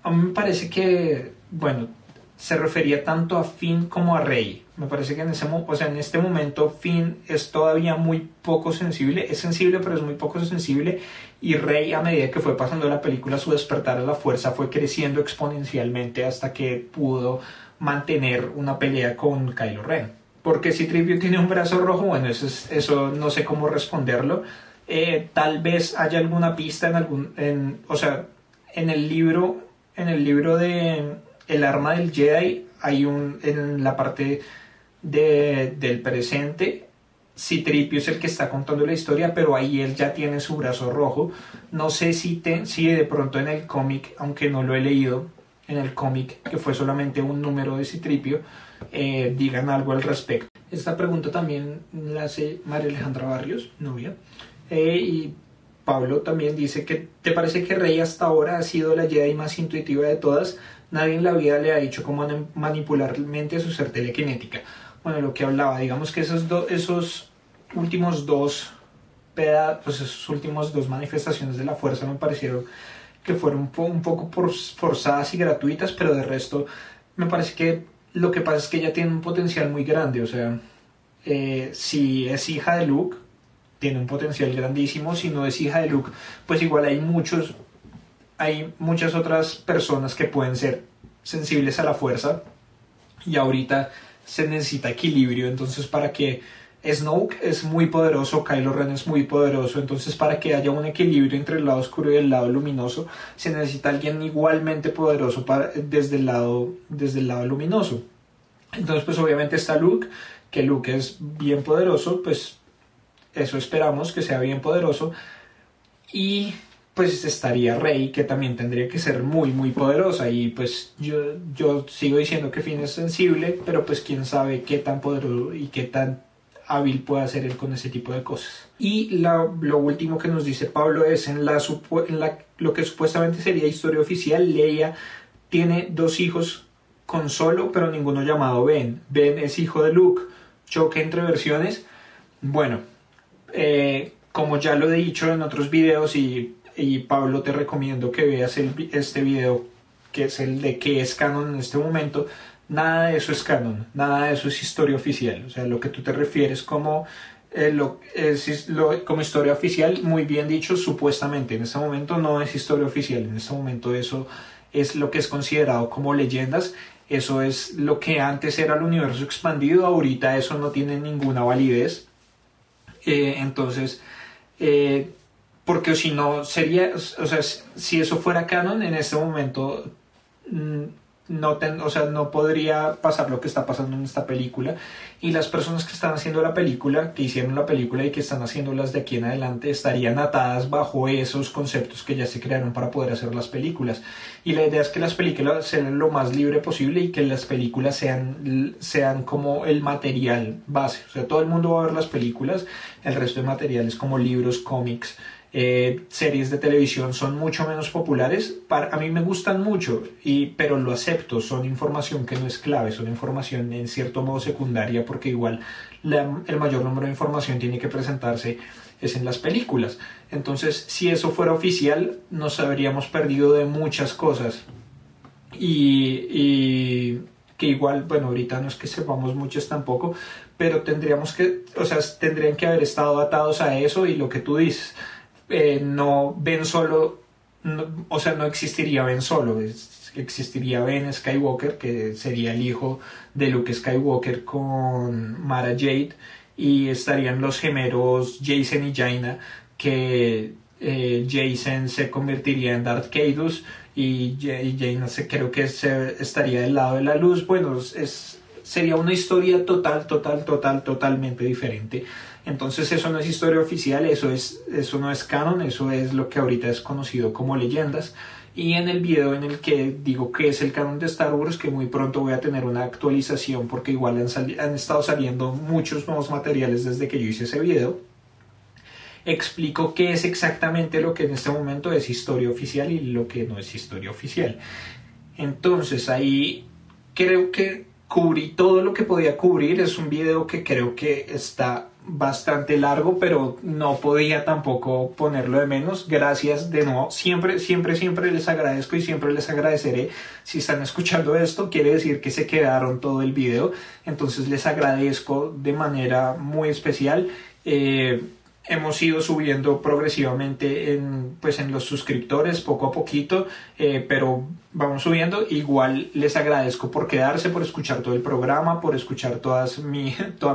A mí me parece que, bueno, se refería tanto a Finn como a Rey. Me parece que en este momento Finn es todavía muy poco sensible. Es sensible, pero es muy poco sensible. Y Rey, a medida que fue pasando la película, su despertar a la fuerza fue creciendo exponencialmente hasta que pudo mantener una pelea con Kylo Ren. Porque si C-3PO tiene un brazo rojo, bueno, eso no sé cómo responderlo. Tal vez haya alguna pista en el libro de El arma del Jedi, en la parte del presente, C-3PO es el que está contando la historia, pero ahí él ya tiene su brazo rojo. No sé si de pronto en el cómic, aunque no lo he leído, en el cómic, que fue solamente un número de C-3PO, digan algo al respecto. Esta pregunta también la hace María Alejandra Barrios, novia. Y Pablo también dice que ¿te parece que Rey hasta ahora ha sido la Jedi más intuitiva de todas? Nadie en la vida le ha dicho cómo manipular mente a su ser telequinética. Bueno, lo que hablaba, digamos que esos últimos dos manifestaciones de la fuerza me parecieron que fueron un poco forzadas y gratuitas, pero de resto me parece que lo que pasa es que ella tiene un potencial muy grande. O sea, si es hija de Luke, tiene un potencial grandísimo. Si no es hija de Luke, pues igual hay muchas otras personas que pueden ser sensibles a la fuerza, y ahorita se necesita equilibrio. Entonces, para que Snoke es muy poderoso, Kylo Ren es muy poderoso, entonces para que haya un equilibrio entre el lado oscuro y el lado luminoso, se necesita alguien igualmente poderoso desde el lado luminoso. Entonces, pues obviamente está Luke, que Luke es bien poderoso, pues eso esperamos, que sea bien poderoso. Y pues estaría Rey, que también tendría que ser muy poderosa. Y pues yo sigo diciendo que Finn es sensible, pero pues quién sabe qué tan poderoso y qué tan hábil puede hacer él con ese tipo de cosas. Y lo último que nos dice Pablo es en lo que supuestamente sería historia oficial. Leia tiene 2 hijos con Solo, pero ninguno llamado Ben. Ben es hijo de Luke. Choque entre versiones. Bueno, como ya lo he dicho en otros videos, y Pablo, te recomiendo que veas este video, que es el de qué es canon en este momento. Nada de eso es canon, nada de eso es historia oficial. O sea, lo que tú te refieres como como historia oficial, muy bien dicho, supuestamente en este momento no es historia oficial. En este momento eso es lo que es considerado como leyendas. Eso es lo que antes era el universo expandido. Ahorita eso no tiene ninguna validez. Entonces, porque si no sería, o sea, si eso fuera canon en este momento, no podría pasar lo que está pasando en esta película. Y las personas que están haciendo la película, que hicieron la película y que están haciéndolas de aquí en adelante, estarían atadas bajo esos conceptos que ya se crearon para poder hacer las películas. Y la idea es que las películas sean lo más libre posible y que las películas sean como el material base. O sea, todo el mundo va a ver las películas, el resto de materiales como libros, cómics, series de televisión son mucho menos populares. A mí me gustan mucho, pero lo acepto. Son información que no es clave, son información en cierto modo secundaria, porque igual el mayor número de información tiene que presentarse es en las películas. Entonces, si eso fuera oficial, nos habríamos perdido de muchas cosas. Y que igual, bueno, ahorita no es que sepamos muchas tampoco, pero tendrían que haber estado atados a eso. Y lo que tú dices, no Ben Solo, no existiría Ben Solo, existiría Ben Skywalker, que sería el hijo de Luke Skywalker con Mara Jade, y estarían los gemelos Jacen y Jaina, que Jacen se convertiría en Darth Caedus y Jaina creo que estaría del lado de la luz. Bueno, sería una historia totalmente diferente. Entonces eso no es historia oficial, eso no es canon, eso es lo que ahorita es conocido como leyendas. Y en el video en el que digo que es el canon de Star Wars, que muy pronto voy a tener una actualización porque igual han estado saliendo muchos nuevos materiales desde que yo hice ese video, explico qué es exactamente lo que en este momento es historia oficial y lo que no es historia oficial. Entonces ahí creo que cubrí todo lo que podía cubrir. Es un video que creo que está bastante largo, pero no podía tampoco ponerlo de menos. Gracias de nuevo, siempre les agradezco y siempre les agradeceré. Si están escuchando esto, quiere decir que se quedaron todo el video, entonces les agradezco de manera muy especial. Hemos ido subiendo progresivamente en los suscriptores, poco a poquito, pero vamos subiendo. Igual les agradezco por quedarse, por escuchar todo el programa, por escuchar toda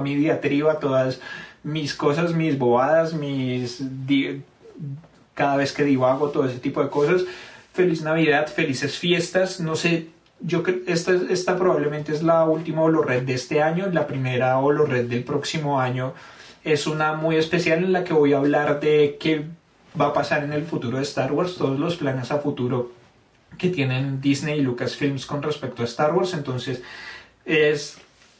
mi diatriba, todas mis cosas, mis bobadas, cada vez que divago, todo ese tipo de cosas. Feliz Navidad, felices fiestas. No sé, yo creo que esta probablemente es la última HoloRed de este año. La primera HoloRed del próximo año es una muy especial en la que voy a hablar de qué va a pasar en el futuro de Star Wars, todos los planes a futuro que tienen Disney y Lucasfilms con respecto a Star Wars. Entonces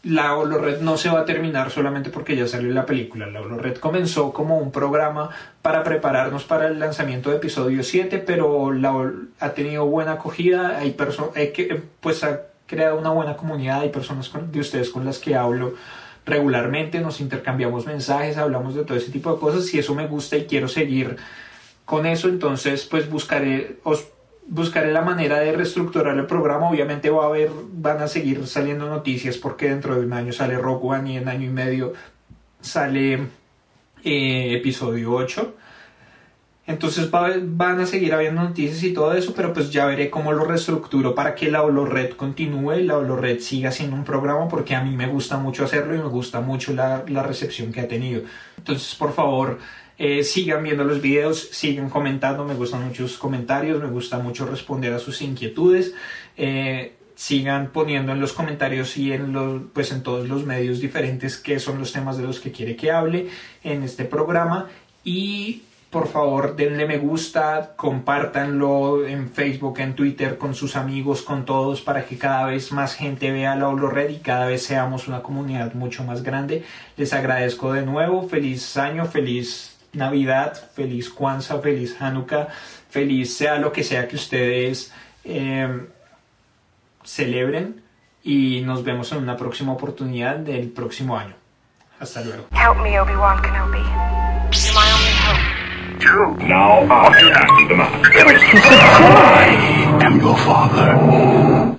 la HoloRed no se va a terminar solamente porque ya salió la película. La HoloRed comenzó como un programa para prepararnos para el lanzamiento de episodio 7, pero ha tenido buena acogida. Ha creado una buena comunidad. Hay personas de ustedes con las que hablo regularmente, nos intercambiamos mensajes, hablamos de todo ese tipo de cosas, y eso me gusta y quiero seguir con eso. Entonces pues buscaré la manera de reestructurar el programa. Obviamente van a seguir saliendo noticias, porque dentro de un año sale Rogue One y en año y medio sale episodio 8. Entonces van a seguir habiendo noticias y todo eso, pero pues ya veré cómo lo reestructuro para que la HoloRed continúe y la HoloRed siga siendo un programa, porque a mí me gusta mucho hacerlo y me gusta mucho la recepción que ha tenido. Entonces, por favor, sigan viendo los videos, sigan comentando. Me gustan mucho sus comentarios, me gusta mucho responder a sus inquietudes. Sigan poniendo en los comentarios y en todos los medios diferentes qué son los temas de los que quiere que hable en este programa. Y por favor denle me gusta, compártanlo en Facebook, en Twitter, con sus amigos, con todos, para que cada vez más gente vea la HoloRed y cada vez seamos una comunidad mucho más grande. Les agradezco de nuevo, feliz año, feliz Navidad, feliz Kwanzaa, feliz Hanukkah, feliz sea lo que sea que ustedes celebren, y nos vemos en una próxima oportunidad del próximo año. Hasta luego. Help me, Obi-Wan Kenobi. You're my only hope. You now are Anathema. I am your father.